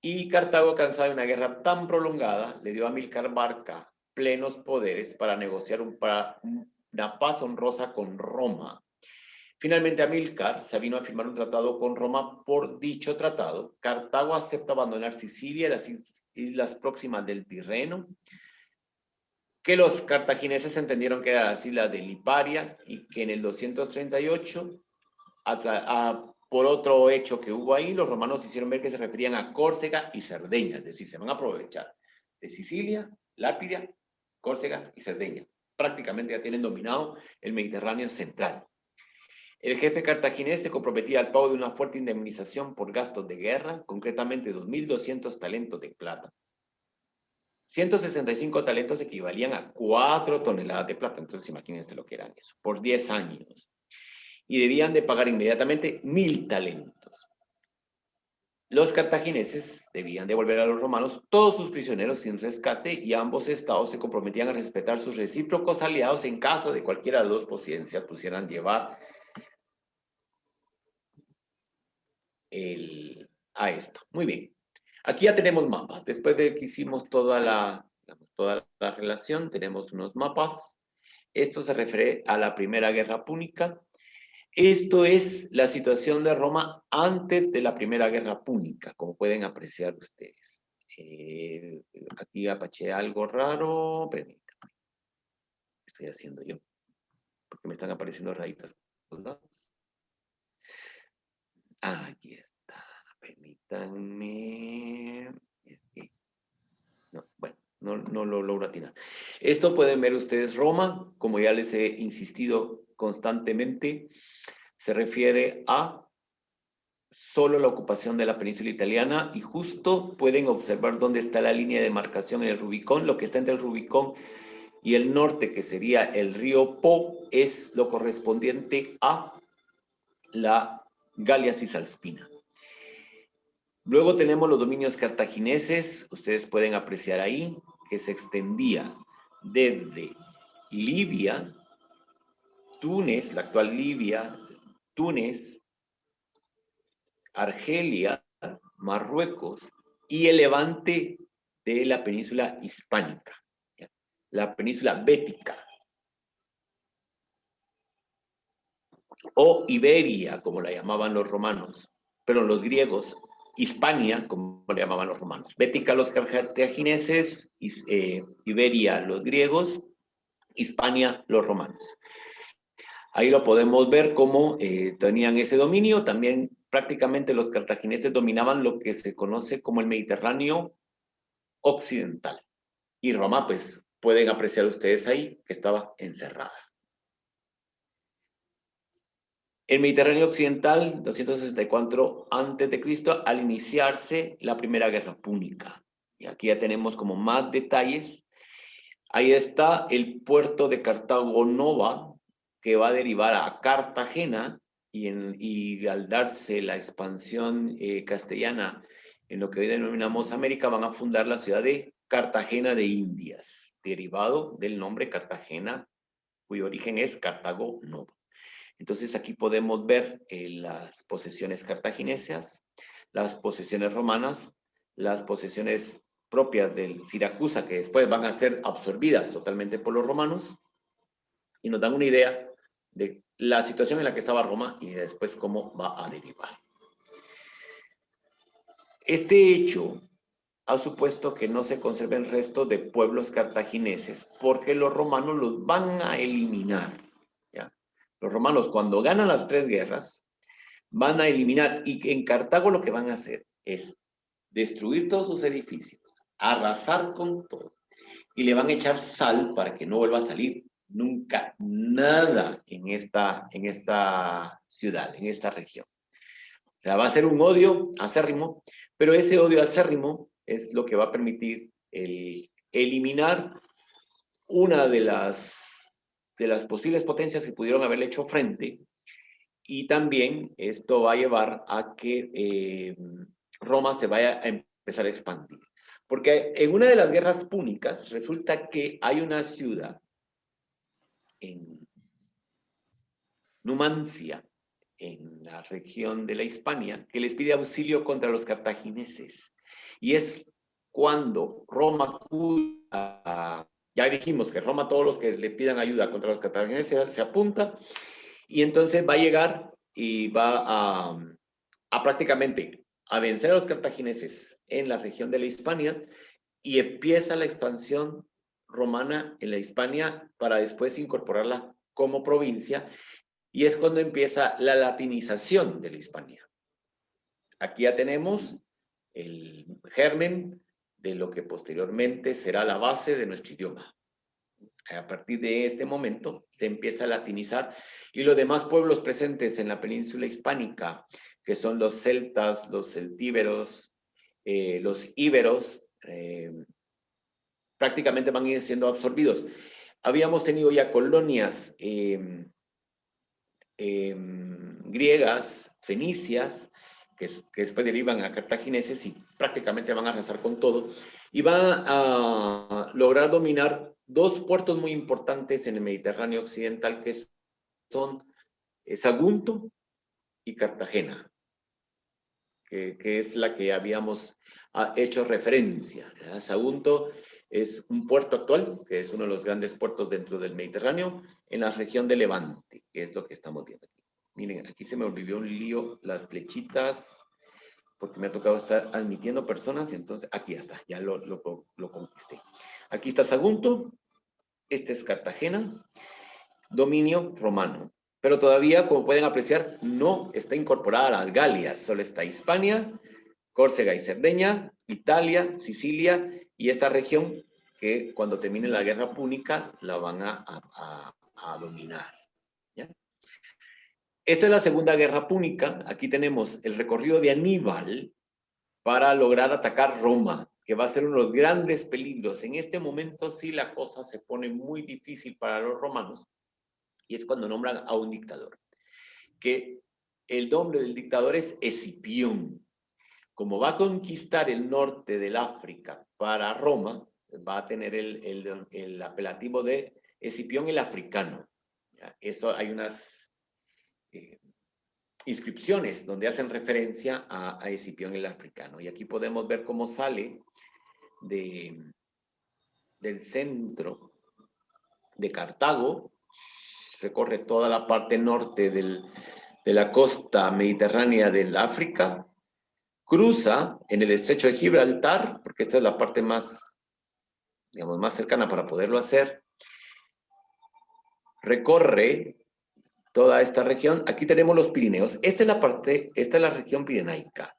Y Cartago, cansado de una guerra tan prolongada, le dio a Amílcar Barca plenos poderes para negociar una paz honrosa con Roma. Finalmente Amílcar se vino a firmar un tratado con Roma. Por dicho tratado, Cartago acepta abandonar Sicilia y las islas próximas del Tirreno, que los cartagineses entendieron que eran las islas de Liparia, y que en el 238, por otro hecho que hubo ahí, los romanos hicieron ver que se referían a Córcega y Cerdeña, es decir, se van a aprovechar de Sicilia, Lápida, Córcega y Cerdeña. Prácticamente ya tienen dominado el Mediterráneo central. El jefe cartaginés se comprometía al pago de una fuerte indemnización por gastos de guerra, concretamente 2.200 talentos de plata. 165 talentos equivalían a 4 toneladas de plata, entonces imagínense lo que eran eso, por 10 años. Y debían de pagar inmediatamente 1.000 talentos. Los cartagineses debían devolver a los romanos todos sus prisioneros sin rescate, y ambos estados se comprometían a respetar sus recíprocos aliados en caso de cualquiera de las dos potencias pusieran llevar a esto. Muy bien. Aquí ya tenemos mapas. Después de que hicimos toda la relación, tenemos unos mapas. Esto se refiere a la Primera Guerra Púnica. Esto es la situación de Roma antes de la Primera Guerra Púnica, como pueden apreciar ustedes. Aquí apaché algo raro. Permítanme. ¿Qué estoy haciendo yo? Porque me están apareciendo rayitas por los lados. Aquí está. Permítanme. No, bueno, no lo logro atinar. Esto pueden ver ustedes Roma, como ya les he insistido constantemente, se refiere a solo la ocupación de la península italiana, y justo pueden observar dónde está la línea de demarcación en el Rubicón. Lo que está entre el Rubicón y el norte, que sería el río Po, es lo correspondiente a la Galia Cisalpina. Luego tenemos los dominios cartagineses. Ustedes pueden apreciar ahí que se extendía desde Libia, Túnez, la actual Libia, Túnez, Argelia, Marruecos y el levante de la península hispánica, la península bética, o Iberia, como la llamaban los romanos, pero los griegos, Hispania, como le llamaban los romanos. Bética los cartagineses, Iberia los griegos, Hispania los romanos. Ahí lo podemos ver cómo tenían ese dominio. También prácticamente los cartagineses dominaban lo que se conoce como el Mediterráneo occidental. Y Roma, pues, pueden apreciar ustedes ahí que estaba encerrada. El Mediterráneo Occidental, 264 a.C., al iniciarse la Primera Guerra Púnica. Y aquí ya tenemos como más detalles. Ahí está el puerto de Cartago Nova, que va a derivar a Cartagena, y al darse la expansión castellana en lo que hoy denominamos América, van a fundar la ciudad de Cartagena de Indias, derivado del nombre Cartagena, cuyo origen es Cartago Nova. Entonces aquí podemos ver las posesiones cartaginesas, las posesiones romanas, las posesiones propias del Siracusa, que después van a ser absorbidas totalmente por los romanos, y nos dan una idea de la situación en la que estaba Roma y después cómo va a derivar. Este hecho ha supuesto que no se conserven restos de pueblos cartagineses porque los romanos los van a eliminar. ¿Ya? Los romanos, cuando ganan las 3 guerras, van a eliminar, y en Cartago lo que van a hacer es destruir todos sus edificios, arrasar con todo, y le van a echar sal para que no vuelva a salir nunca nada en esta ciudad, en esta región. O sea, va a ser un odio acérrimo, pero ese odio acérrimo es lo que va a permitir eliminar una de las posibles potencias que pudieron haberle hecho frente, y también esto va a llevar a que Roma se vaya a empezar a expandir. Porque en una de las guerras púnicas resulta que hay una ciudad en Numancia, en la región de la Hispania, que les pide auxilio contra los cartagineses. Y es cuando Roma acude ya dijimos que Roma, todos los que le pidan ayuda contra los cartagineses, se apunta, y entonces va a llegar y va a prácticamente a vencer a los cartagineses en la región de la Hispania, y empieza la expansión romana en la Hispania para después incorporarla como provincia, y es cuando empieza la latinización de la Hispania. Aquí ya tenemos el germen de lo que posteriormente será la base de nuestro idioma. A partir de este momento se empieza a latinizar, y los demás pueblos presentes en la península hispánica, que son los celtas, los celtíberos, los íberos, prácticamente van a ir siendo absorbidos. Habíamos tenido ya colonias griegas, fenicias, que después derivan a cartagineses y prácticamente van a arrasar con todo, y van a lograr dominar 2 puertos muy importantes en el Mediterráneo occidental, que son Sagunto y Cartagena, que es la que habíamos hecho referencia. Sagunto es un puerto actual, que es uno de los grandes puertos dentro del Mediterráneo, en la región de Levante, que es lo que estamos viendo aquí. Miren, aquí se me olvidó un lío, las flechitas, porque me ha tocado estar admitiendo personas, y entonces aquí ya está, ya lo conquisté. Aquí está Sagunto, este es Cartagena, dominio romano. Pero todavía, como pueden apreciar, no está incorporada a las Galias, solo está Hispania, Córcega y Cerdeña, Italia, Sicilia, y esta región que cuando termine la guerra púnica la van a dominar. ¿Ya? Esta es la Segunda Guerra Púnica. Aquí tenemos el recorrido de Aníbal para lograr atacar Roma, que va a ser uno de los grandes peligros. En este momento sí la cosa se pone muy difícil para los romanos, y es cuando nombran a un dictador, que el nombre del dictador es Escipión. Como va a conquistar el norte del África para Roma, va a tener el apelativo de Escipión el Africano. ¿Ya? Eso hay unas inscripciones donde hacen referencia a Escipión el Africano. Y aquí podemos ver cómo sale del centro de Cartago, recorre toda la parte norte de la costa mediterránea del África, cruza en el estrecho de Gibraltar, porque esta es la parte más, digamos, más cercana para poderlo hacer, recorre toda esta región. Aquí tenemos los Pirineos. Esta es la región pirenaica.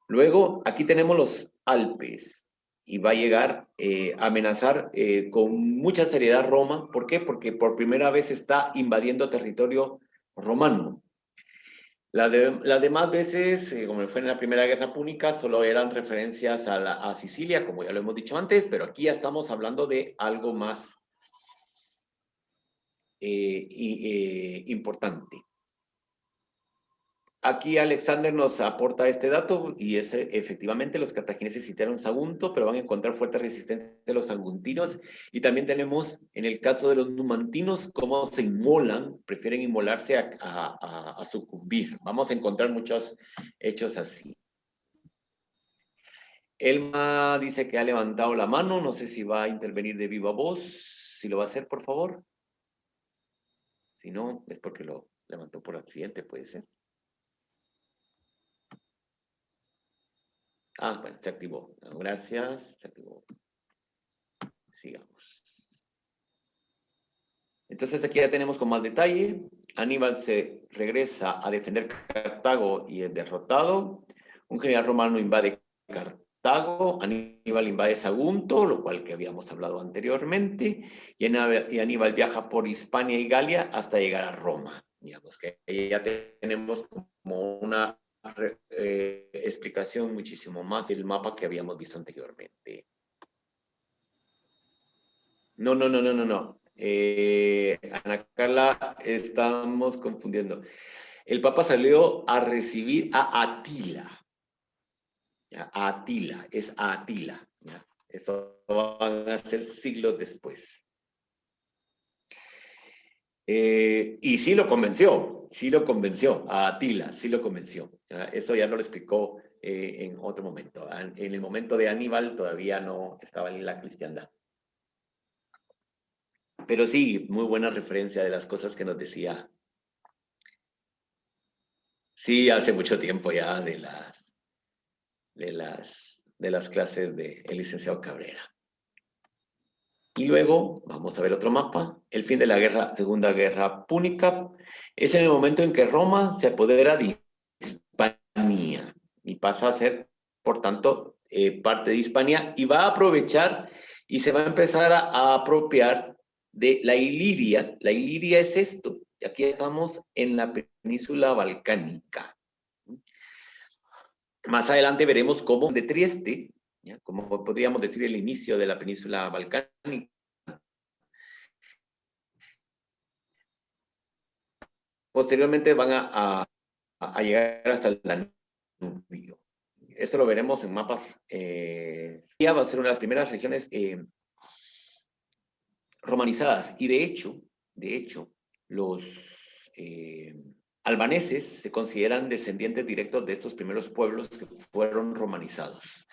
Luego, aquí tenemos los Alpes. y va a llegar a amenazar con mucha seriedad Roma. ¿Por qué? Porque por primera vez está invadiendo territorio romano. Las demás veces, como fue en la Primera Guerra Púnica, solo eran referencias a Sicilia, como ya lo hemos dicho antes, pero aquí ya estamos hablando de algo más importante. Aquí Alexander nos aporta este dato y es efectivamente los cartagineses sitiaron Sagunto, pero van a encontrar fuerte resistencia de los saguntinos. Y también tenemos en el caso de los numantinos cómo se inmolan, prefieren inmolarse a sucumbir. Vamos a encontrar muchos hechos así. Elma dice que ha levantado la mano, no sé si va a intervenir de viva voz. Si lo va a hacer, por favor. Si no, es porque lo levantó por accidente, puede ser. Ah, bueno, se activó. Gracias, se activó. Sigamos. Entonces aquí ya tenemos con más detalle. Aníbal se regresa a defender Cartago y es derrotado. Un general romano invade Cartago. Aníbal invade Sagunto, lo cual que habíamos hablado anteriormente. Y Aníbal viaja por Hispania y Galia hasta llegar a Roma. Digamos que ahí ya tenemos como una explicación muchísimo más del mapa que habíamos visto anteriormente. No. Ana Carla, estamos confundiendo. El Papa salió a recibir a Atila. ¿Ya? A Atila, es a Atila. ¿Ya? Eso van a ser siglos después. Y sí lo convenció a Atila, sí lo convenció. ¿Ya? Eso ya lo explicó en otro momento. En el momento de Aníbal todavía no estaba en la cristiandad. Pero sí, muy buena referencia de las cosas que nos decía. Sí, hace mucho tiempo ya de las clases del licenciado Cabrera. Y luego, vamos a ver otro mapa. El fin de la Segunda Guerra Púnica es en el momento en que Roma se apodera de Hispania y pasa a ser, por tanto, parte de Hispania y va a aprovechar y se va a empezar a apropiar de la Iliria. La Iliria es esto. Y aquí estamos en la península balcánica. Más adelante veremos cómo de Trieste, ¿ya? Como podríamos decir el inicio de la península balcánica, posteriormente van a llegar hasta el Danubio. Esto lo veremos en mapas. Ya va a ser una de las primeras regiones romanizadas. Y de hecho, los albaneses se consideran descendientes directos de estos primeros pueblos que fueron romanizados.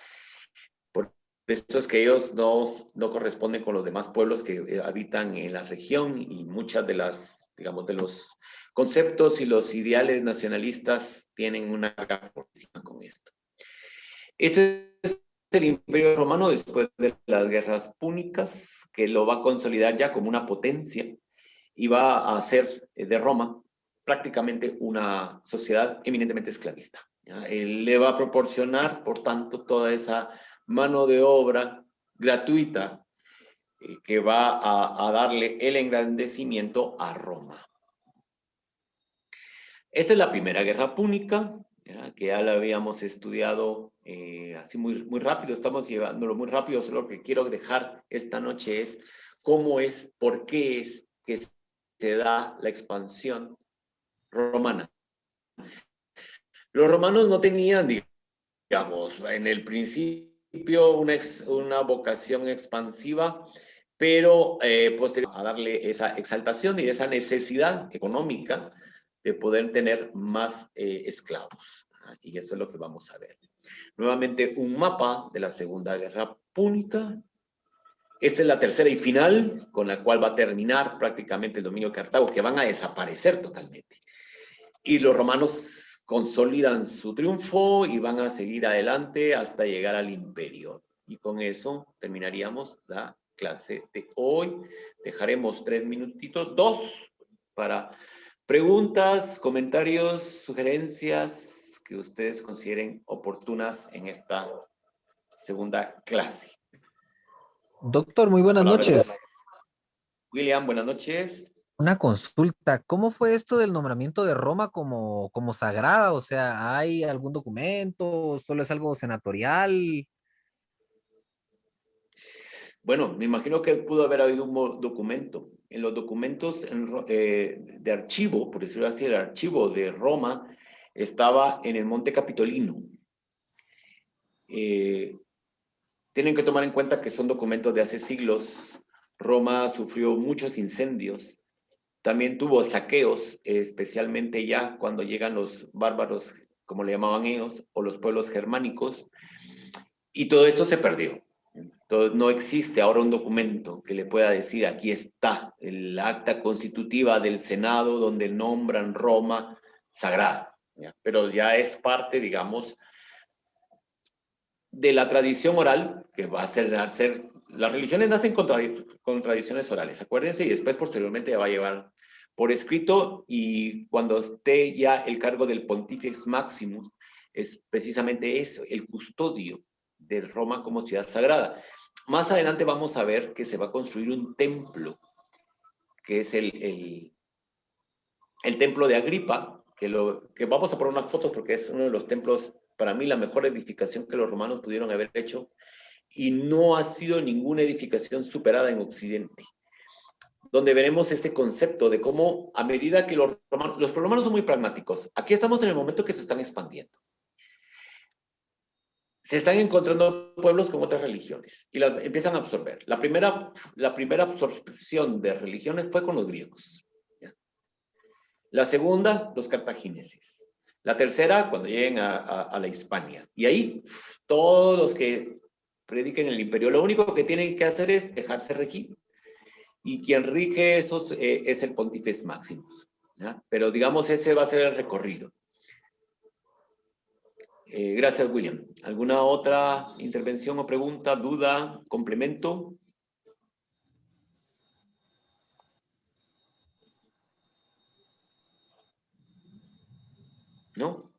Por eso es que ellos no corresponden con los demás pueblos que habitan en la región y muchas de las, digamos, de los conceptos y los ideales nacionalistas tienen una gran formación con esto. Este es el Imperio Romano después de las guerras púnicas, que lo va a consolidar ya como una potencia y va a hacer de Roma prácticamente una sociedad eminentemente esclavista. ¿Ya? Él le va a proporcionar, por tanto, toda esa mano de obra gratuita que va a darle el engrandecimiento a Roma. Esta es la Primera Guerra Púnica, que ya la habíamos estudiado así muy rápido, estamos llevándolo muy rápido, solo lo que quiero dejar esta noche es cómo es, por qué es que se da la expansión romana. Los romanos no tenían, digamos, en el principio una vocación expansiva, pero posterior a darle esa exaltación y esa necesidad económica de poder tener más esclavos. Y eso es lo que vamos a ver. Nuevamente un mapa de la Segunda Guerra Púnica. Esta es la tercera y final, con la cual va a terminar prácticamente el dominio de Cartago, que van a desaparecer totalmente. Y los romanos consolidan su triunfo y van a seguir adelante hasta llegar al imperio. Y con eso terminaríamos la clase de hoy. Dejaremos 3 minutitos, 2, para preguntas, comentarios, sugerencias que ustedes consideren oportunas en esta segunda clase. Doctor, muy buenas Hola, noches. William, buenas noches. Una consulta, ¿cómo fue esto del nombramiento de Roma como sagrada? O sea, ¿hay algún documento? ¿Solo es algo senatorial? Bueno, me imagino que pudo haber habido un documento. En los documentos de archivo, por decirlo así, el archivo de Roma estaba en el Monte Capitolino. Tienen que tomar en cuenta que son documentos de hace siglos. Roma sufrió muchos incendios. También tuvo saqueos, especialmente ya cuando llegan los bárbaros, como le llamaban ellos, o los pueblos germánicos. Y todo esto se perdió. Entonces, no existe ahora un documento que le pueda decir, aquí está el acta constitutiva del Senado donde nombran Roma sagrada. ¿Ya? Pero ya es parte, digamos, de la tradición oral que va a hacer las religiones nacen con tradiciones orales, acuérdense, y después posteriormente ya va a llevar por escrito, y cuando esté ya el cargo del Pontifex Maximus, es precisamente eso, el custodio de Roma como ciudad sagrada. Más adelante vamos a ver que se va a construir un templo, que es el templo de Agripa, que vamos a poner unas fotos porque es uno de los templos, para mí, la mejor edificación que los romanos pudieron haber hecho, y no ha sido ninguna edificación superada en Occidente, donde veremos ese concepto de cómo, a medida que los romanos son muy pragmáticos, aquí estamos en el momento que se están expandiendo. Se están encontrando pueblos con otras religiones y las empiezan a absorber. La primera absorción de religiones fue con los griegos. ¿Ya? La segunda, los cartagineses. La tercera, cuando lleguen a la Hispania. Y ahí, todos los que prediquen el imperio, lo único que tienen que hacer es dejarse regir. Y quien rige esos es el Pontífice Maximus. ¿Ya? Pero digamos, ese va a ser el recorrido. Gracias, William. ¿Alguna otra intervención o pregunta, duda, complemento? ¿No?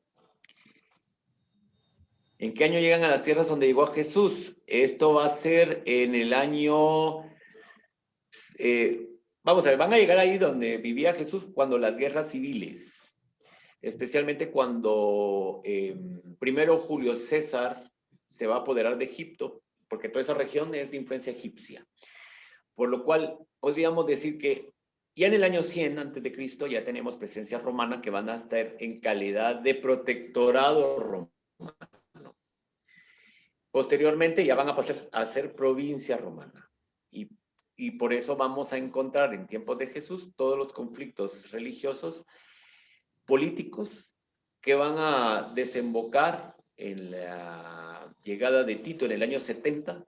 ¿En qué año llegan a las tierras donde llegó Jesús? Esto va a ser en el año... vamos a ver, van a llegar ahí donde vivía Jesús cuando las guerras civiles, especialmente cuando primero Julio César se va a apoderar de Egipto, porque toda esa región es de influencia egipcia. Por lo cual, podríamos decir que ya en el año 100 a.C. ya tenemos presencia romana que van a estar en calidad de protectorado romano. Posteriormente ya van a pasar a ser provincia romana. Y por eso vamos a encontrar en tiempos de Jesús todos los conflictos religiosos, políticos, que van a desembocar en la llegada de Tito en el año 70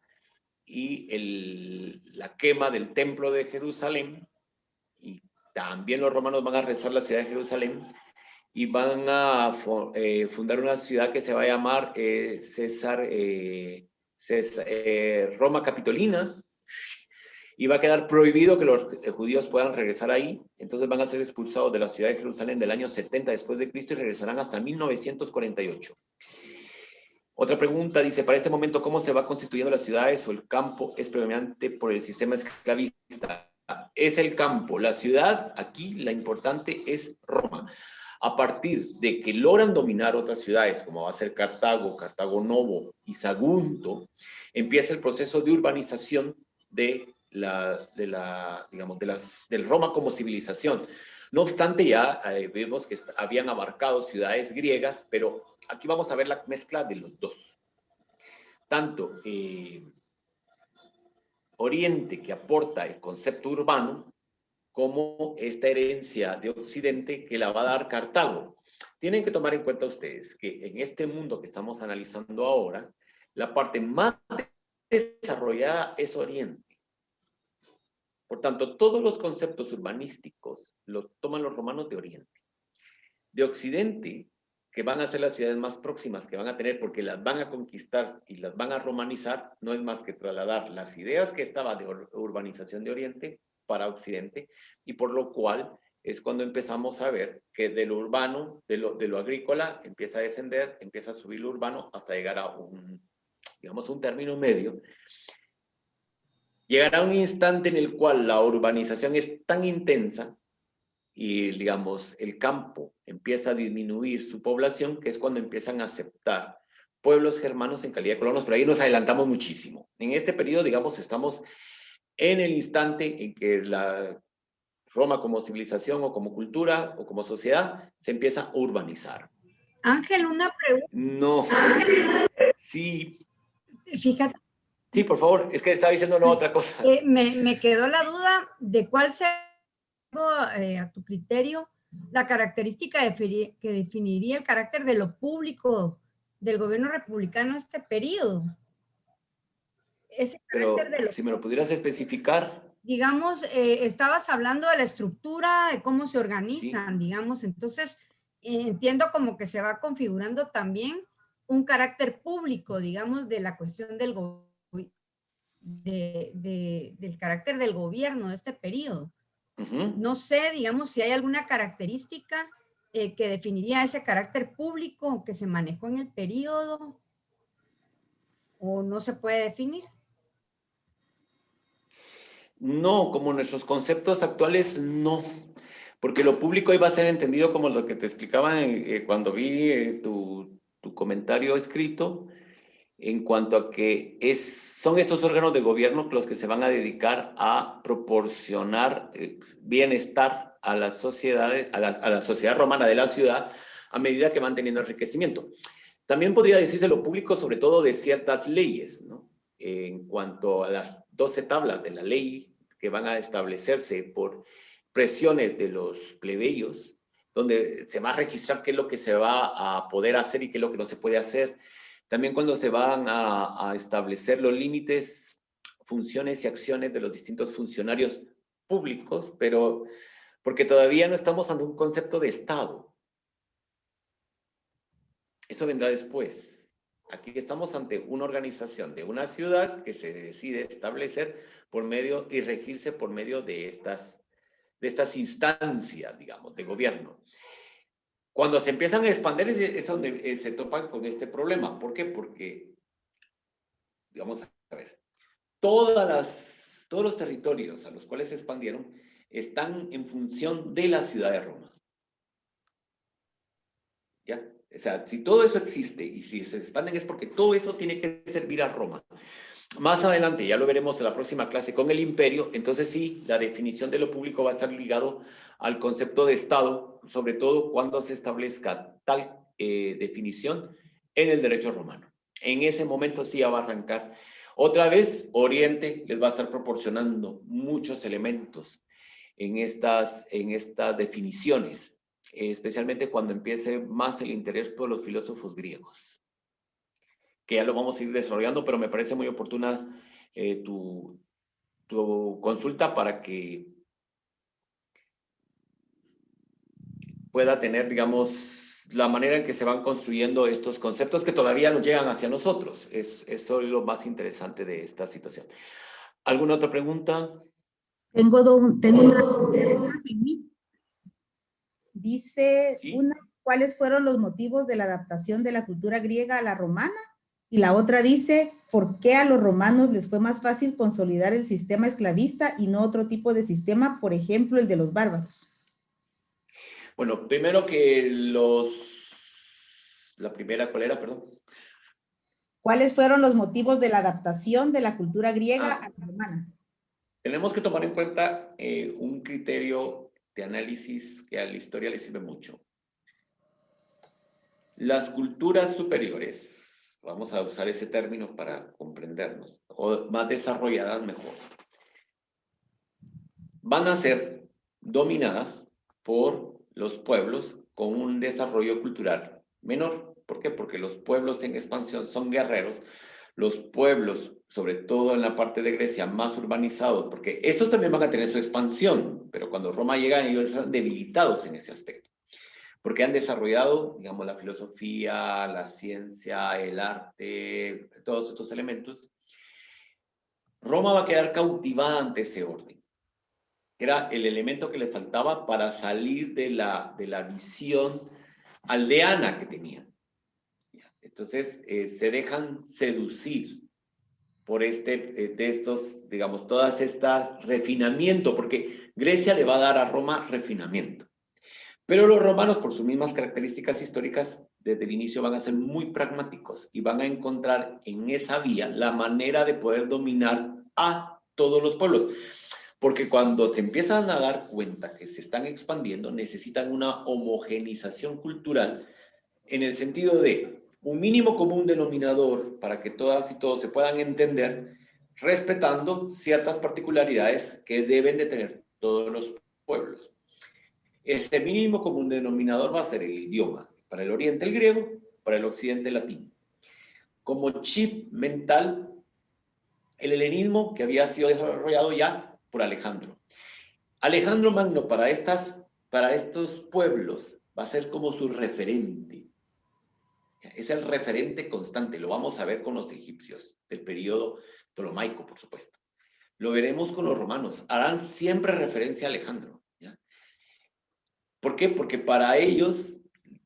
y la quema del templo de Jerusalén, y también los romanos van a rezar la ciudad de Jerusalén y van a fundar una ciudad que se va a llamar Roma Capitolina, y va a quedar prohibido que los judíos puedan regresar ahí. Entonces van a ser expulsados de la ciudad de Jerusalén del año 70 después de Cristo y regresarán hasta 1948. Otra pregunta dice, para este momento, ¿cómo se va constituyendo las ciudades o el campo es predominante por el sistema esclavista? Es el campo. La ciudad, aquí, la importante es Roma. A partir de que logran dominar otras ciudades, como va a ser Cartago, Cartago Novo y Sagunto, empieza el proceso de urbanización del Roma como civilización. No obstante, ya vemos que habían abarcado ciudades griegas, pero aquí vamos a ver la mezcla de los dos. Tanto Oriente, que aporta el concepto urbano, como esta herencia de Occidente que la va a dar Cartago. Tienen que tomar en cuenta ustedes que en este mundo que estamos analizando ahora, la parte más desarrollada es Oriente. Por tanto, todos los conceptos urbanísticos los toman los romanos de Oriente. De Occidente, que van a ser las ciudades más próximas que van a tener porque las van a conquistar y las van a romanizar, no es más que trasladar las ideas que estaba de urbanización de Oriente para Occidente, y por lo cual es cuando empezamos a ver que de lo urbano, de lo agrícola, empieza a descender, empieza a subir lo urbano hasta llegar a un término medio, llegará un instante en el cual la urbanización es tan intensa y, digamos, el campo empieza a disminuir su población, que es cuando empiezan a aceptar pueblos germanos en calidad de colonos, pero ahí nos adelantamos muchísimo. En este periodo, digamos, estamos en el instante en que la Roma como civilización o como cultura o como sociedad se empieza a urbanizar. Ángel, una pregunta. No, sí. Fíjate. Sí, por favor, es que estaba diciendo no otra cosa. Me quedó la duda de cuál sería, a tu criterio, la característica que definiría el carácter de lo público del gobierno republicano en este periodo. Ese Pero carácter de lo si me lo pudieras especificar. Digamos, estabas hablando de la estructura, de cómo se organizan, Sí. digamos, entonces entiendo como que se va configurando también un carácter público, digamos, de la cuestión del del carácter del gobierno de este periodo. No sé, digamos, si hay alguna característica que definiría ese carácter público que se manejó en el periodo o no se puede definir. No, como nuestros conceptos actuales, no. Porque lo público iba a ser entendido como lo que te explicaba cuando vi tu comentario escrito, en cuanto a que son estos órganos de gobierno los que se van a dedicar a proporcionar bienestar a las sociedades, a la sociedad romana de la ciudad a medida que van teniendo enriquecimiento. También podría decirse lo público sobre todo de ciertas leyes, ¿no? En cuanto a las 12 tablas de la ley que van a establecerse por presiones de los plebeyos, donde se va a registrar qué es lo que se va a poder hacer y qué es lo que no se puede hacer. También cuando se van a establecer los límites, funciones y acciones de los distintos funcionarios públicos, pero porque todavía no estamos ante un concepto de Estado. Eso vendrá después. Aquí estamos ante una organización de una ciudad que se decide establecer por medio y regirse por medio de estas instancias, digamos, de gobierno. Cuando se empiezan a expandir es donde se topan con este problema. ¿Por qué? Porque, digamos, a ver, todos los territorios a los cuales se expandieron están en función de la ciudad de Roma. ¿Ya? O sea, si todo eso existe y si se expanden es porque todo eso tiene que servir a Roma. Más adelante, ya lo veremos en la próxima clase, con el imperio, entonces sí, la definición de lo público va a estar ligado al concepto de Estado, sobre todo cuando se establezca tal definición en el derecho romano. En ese momento sí ya va a arrancar. Otra vez, Oriente les va a estar proporcionando muchos elementos en estas definiciones, especialmente cuando empiece más el interés por los filósofos griegos, que ya lo vamos a ir desarrollando, pero me parece muy oportuna tu consulta para que pueda tener, digamos, la manera en que se van construyendo estos conceptos que todavía no llegan hacia nosotros. Eso es lo más interesante de esta situación. ¿Alguna otra pregunta? Tengo una sin mí. Dice ¿Sí? una, ¿cuáles fueron los motivos de la adaptación de la cultura griega a la romana? Y la otra dice, ¿por qué a los romanos les fue más fácil consolidar el sistema esclavista y no otro tipo de sistema, por ejemplo, el de los bárbaros? Bueno, primero que la primera, ¿cuál era? Perdón. ¿Cuáles fueron los motivos de la adaptación de la cultura griega a la romana? Tenemos que tomar en cuenta un criterio de análisis que a la historia le sirve mucho. Las culturas superiores, vamos a usar ese término para comprendernos, o más desarrolladas mejor, van a ser dominadas por los pueblos con un desarrollo cultural menor. ¿Por qué? Porque los pueblos en expansión son guerreros. Los pueblos, sobre todo en la parte de Grecia, más urbanizados, porque estos también van a tener su expansión, pero cuando Roma llega, ellos están debilitados en ese aspecto, porque han desarrollado, digamos, la filosofía, la ciencia, el arte, todos estos elementos. Roma va a quedar cautivada ante ese orden, que era el elemento que le faltaba para salir de la visión aldeana que tenían. Entonces, se dejan seducir por de estos, digamos, todas estas refinamiento, porque Grecia le va a dar a Roma refinamiento. Pero los romanos, por sus mismas características históricas, desde el inicio van a ser muy pragmáticos y van a encontrar en esa vía la manera de poder dominar a todos los pueblos. Porque cuando se empiezan a dar cuenta que se están expandiendo, necesitan una homogenización cultural en el sentido de un mínimo común denominador para que todas y todos se puedan entender, respetando ciertas particularidades que deben de tener todos los pueblos. Este mínimo común denominador va a ser el idioma. Para el oriente el griego, para el occidente el latín. Como chip mental, el helenismo que había sido desarrollado ya por Alejandro. Alejandro Magno para estos pueblos va a ser como su referente. Es el referente constante. Lo vamos a ver con los egipcios del periodo ptolomaico, por supuesto. Lo veremos con los romanos. Harán siempre referencia a Alejandro. ¿Ya? ¿Por qué? Porque para ellos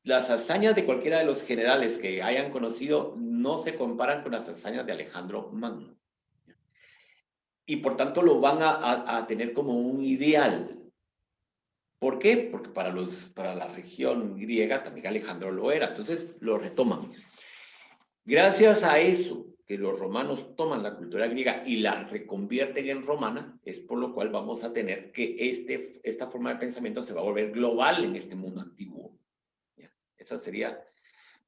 las hazañas de cualquiera de los generales que hayan conocido no se comparan con las hazañas de Alejandro Magno. Y por tanto lo van a tener como un ideal. ¿Por qué? Porque para la región griega también Alejandro lo era. Entonces lo retoman. Gracias a eso, que los romanos toman la cultura griega y la reconvierten en romana, es por lo cual vamos a tener que esta forma de pensamiento se va a volver global en este mundo antiguo. ¿Ya? Esa sería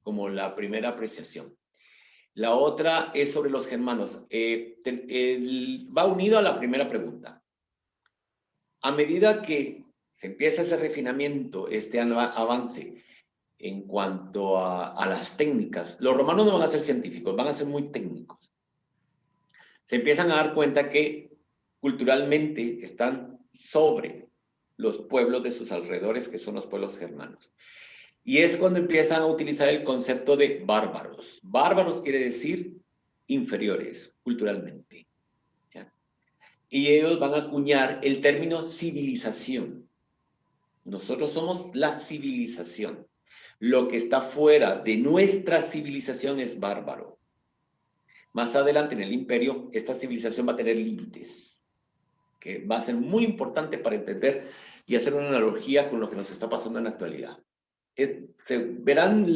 como la primera apreciación. La otra es sobre los germanos. Va unido a la primera pregunta. A medida que se empieza ese refinamiento, este avance en cuanto a las técnicas, los romanos no van a ser científicos, van a ser muy técnicos. Se empiezan a dar cuenta que culturalmente están sobre los pueblos de sus alrededores, que son los pueblos germanos. Y es cuando empiezan a utilizar el concepto de bárbaros. Bárbaros quiere decir inferiores culturalmente. ¿Ya? Y ellos van a acuñar el término civilización. Nosotros somos la civilización. Lo que está fuera de nuestra civilización es bárbaro. Más adelante en el imperio, esta civilización va a tener límites, que va a ser muy importante para entender y hacer una analogía con lo que nos está pasando en la actualidad. Verán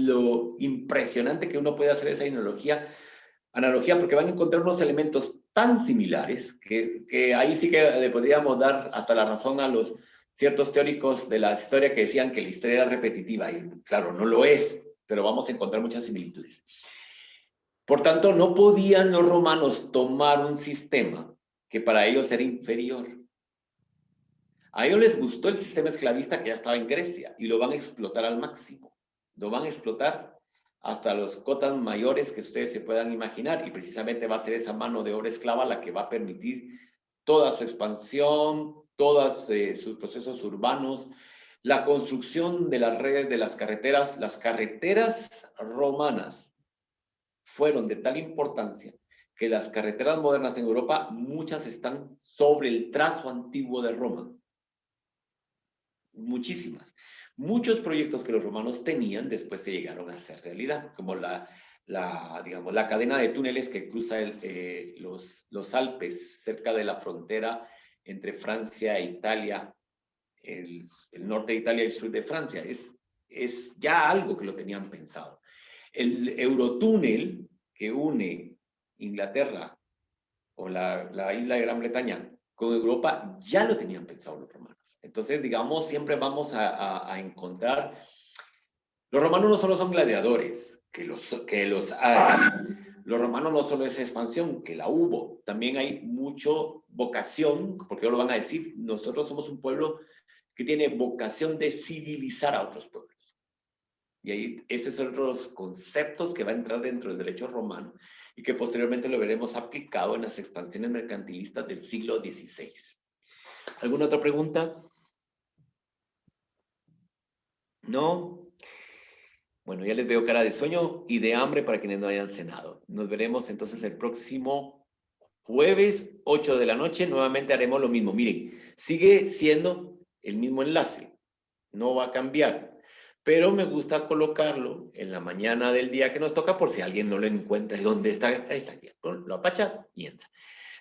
lo impresionante que uno puede hacer esa analogía, porque van a encontrar unos elementos tan similares que ahí sí que le podríamos dar hasta la razón a los ciertos teóricos de la historia que decían que la historia era repetitiva, y claro, no lo es, pero vamos a encontrar muchas similitudes. Por tanto, no podían los romanos tomar un sistema que para ellos era inferior. A ellos les gustó el sistema esclavista que ya estaba en Grecia y lo van a explotar al máximo. Lo van a explotar hasta los cotas mayores que ustedes se puedan imaginar, y precisamente va a ser esa mano de obra esclava la que va a permitir toda su expansión, todos sus procesos urbanos, la construcción de las redes de las carreteras. Las carreteras romanas fueron de tal importancia que las carreteras modernas en Europa, muchas están sobre el trazo antiguo de Roma. Muchísimas. Muchos proyectos que los romanos tenían después se llegaron a hacer realidad, como digamos, la cadena de túneles que cruza los Alpes cerca de la frontera entre Francia e Italia, el norte de Italia y el sur de Francia. Es ya algo que lo tenían pensado. El Eurotúnel que une Inglaterra o la isla de Gran Bretaña con Europa, ya lo tenían pensado los romanos. Entonces, digamos, siempre vamos a encontrar... Los romanos no solo son gladiadores, los romanos no solo es expansión, que la hubo, también hay mucho vocación, porque ellos lo van a decir, nosotros somos un pueblo que tiene vocación de civilizar a otros pueblos. Y ahí, esos son los conceptos que va a entrar dentro del derecho romano y que posteriormente lo veremos aplicado en las expansiones mercantilistas del siglo XVI. ¿Alguna otra pregunta? ¿No? Bueno, ya les veo cara de sueño y de hambre para quienes no hayan cenado. Nos veremos entonces el próximo jueves, 8 de la noche. Nuevamente haremos lo mismo. Miren, sigue siendo el mismo enlace. No va a cambiar. pero me gusta colocarlo en la mañana del día que nos toca por si alguien no lo encuentra. ¿Y dónde está? Ahí está, lo apacha y entra.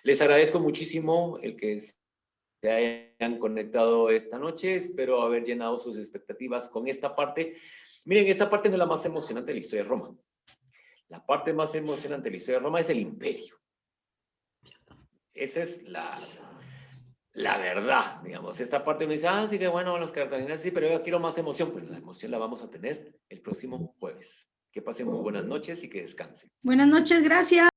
Les agradezco muchísimo el que se hayan conectado esta noche. Espero haber llenado sus expectativas con esta parte. Miren, esta parte no es la más emocionante de la historia de Roma. La parte más emocionante de la historia de Roma es el imperio. Esa es la verdad, digamos. Esta parte uno dice, sí que bueno, los cartagineses sí, pero yo quiero más emoción. Pues la emoción la vamos a tener el próximo jueves. Que pasen muy buenas noches y que descansen. Buenas noches, gracias.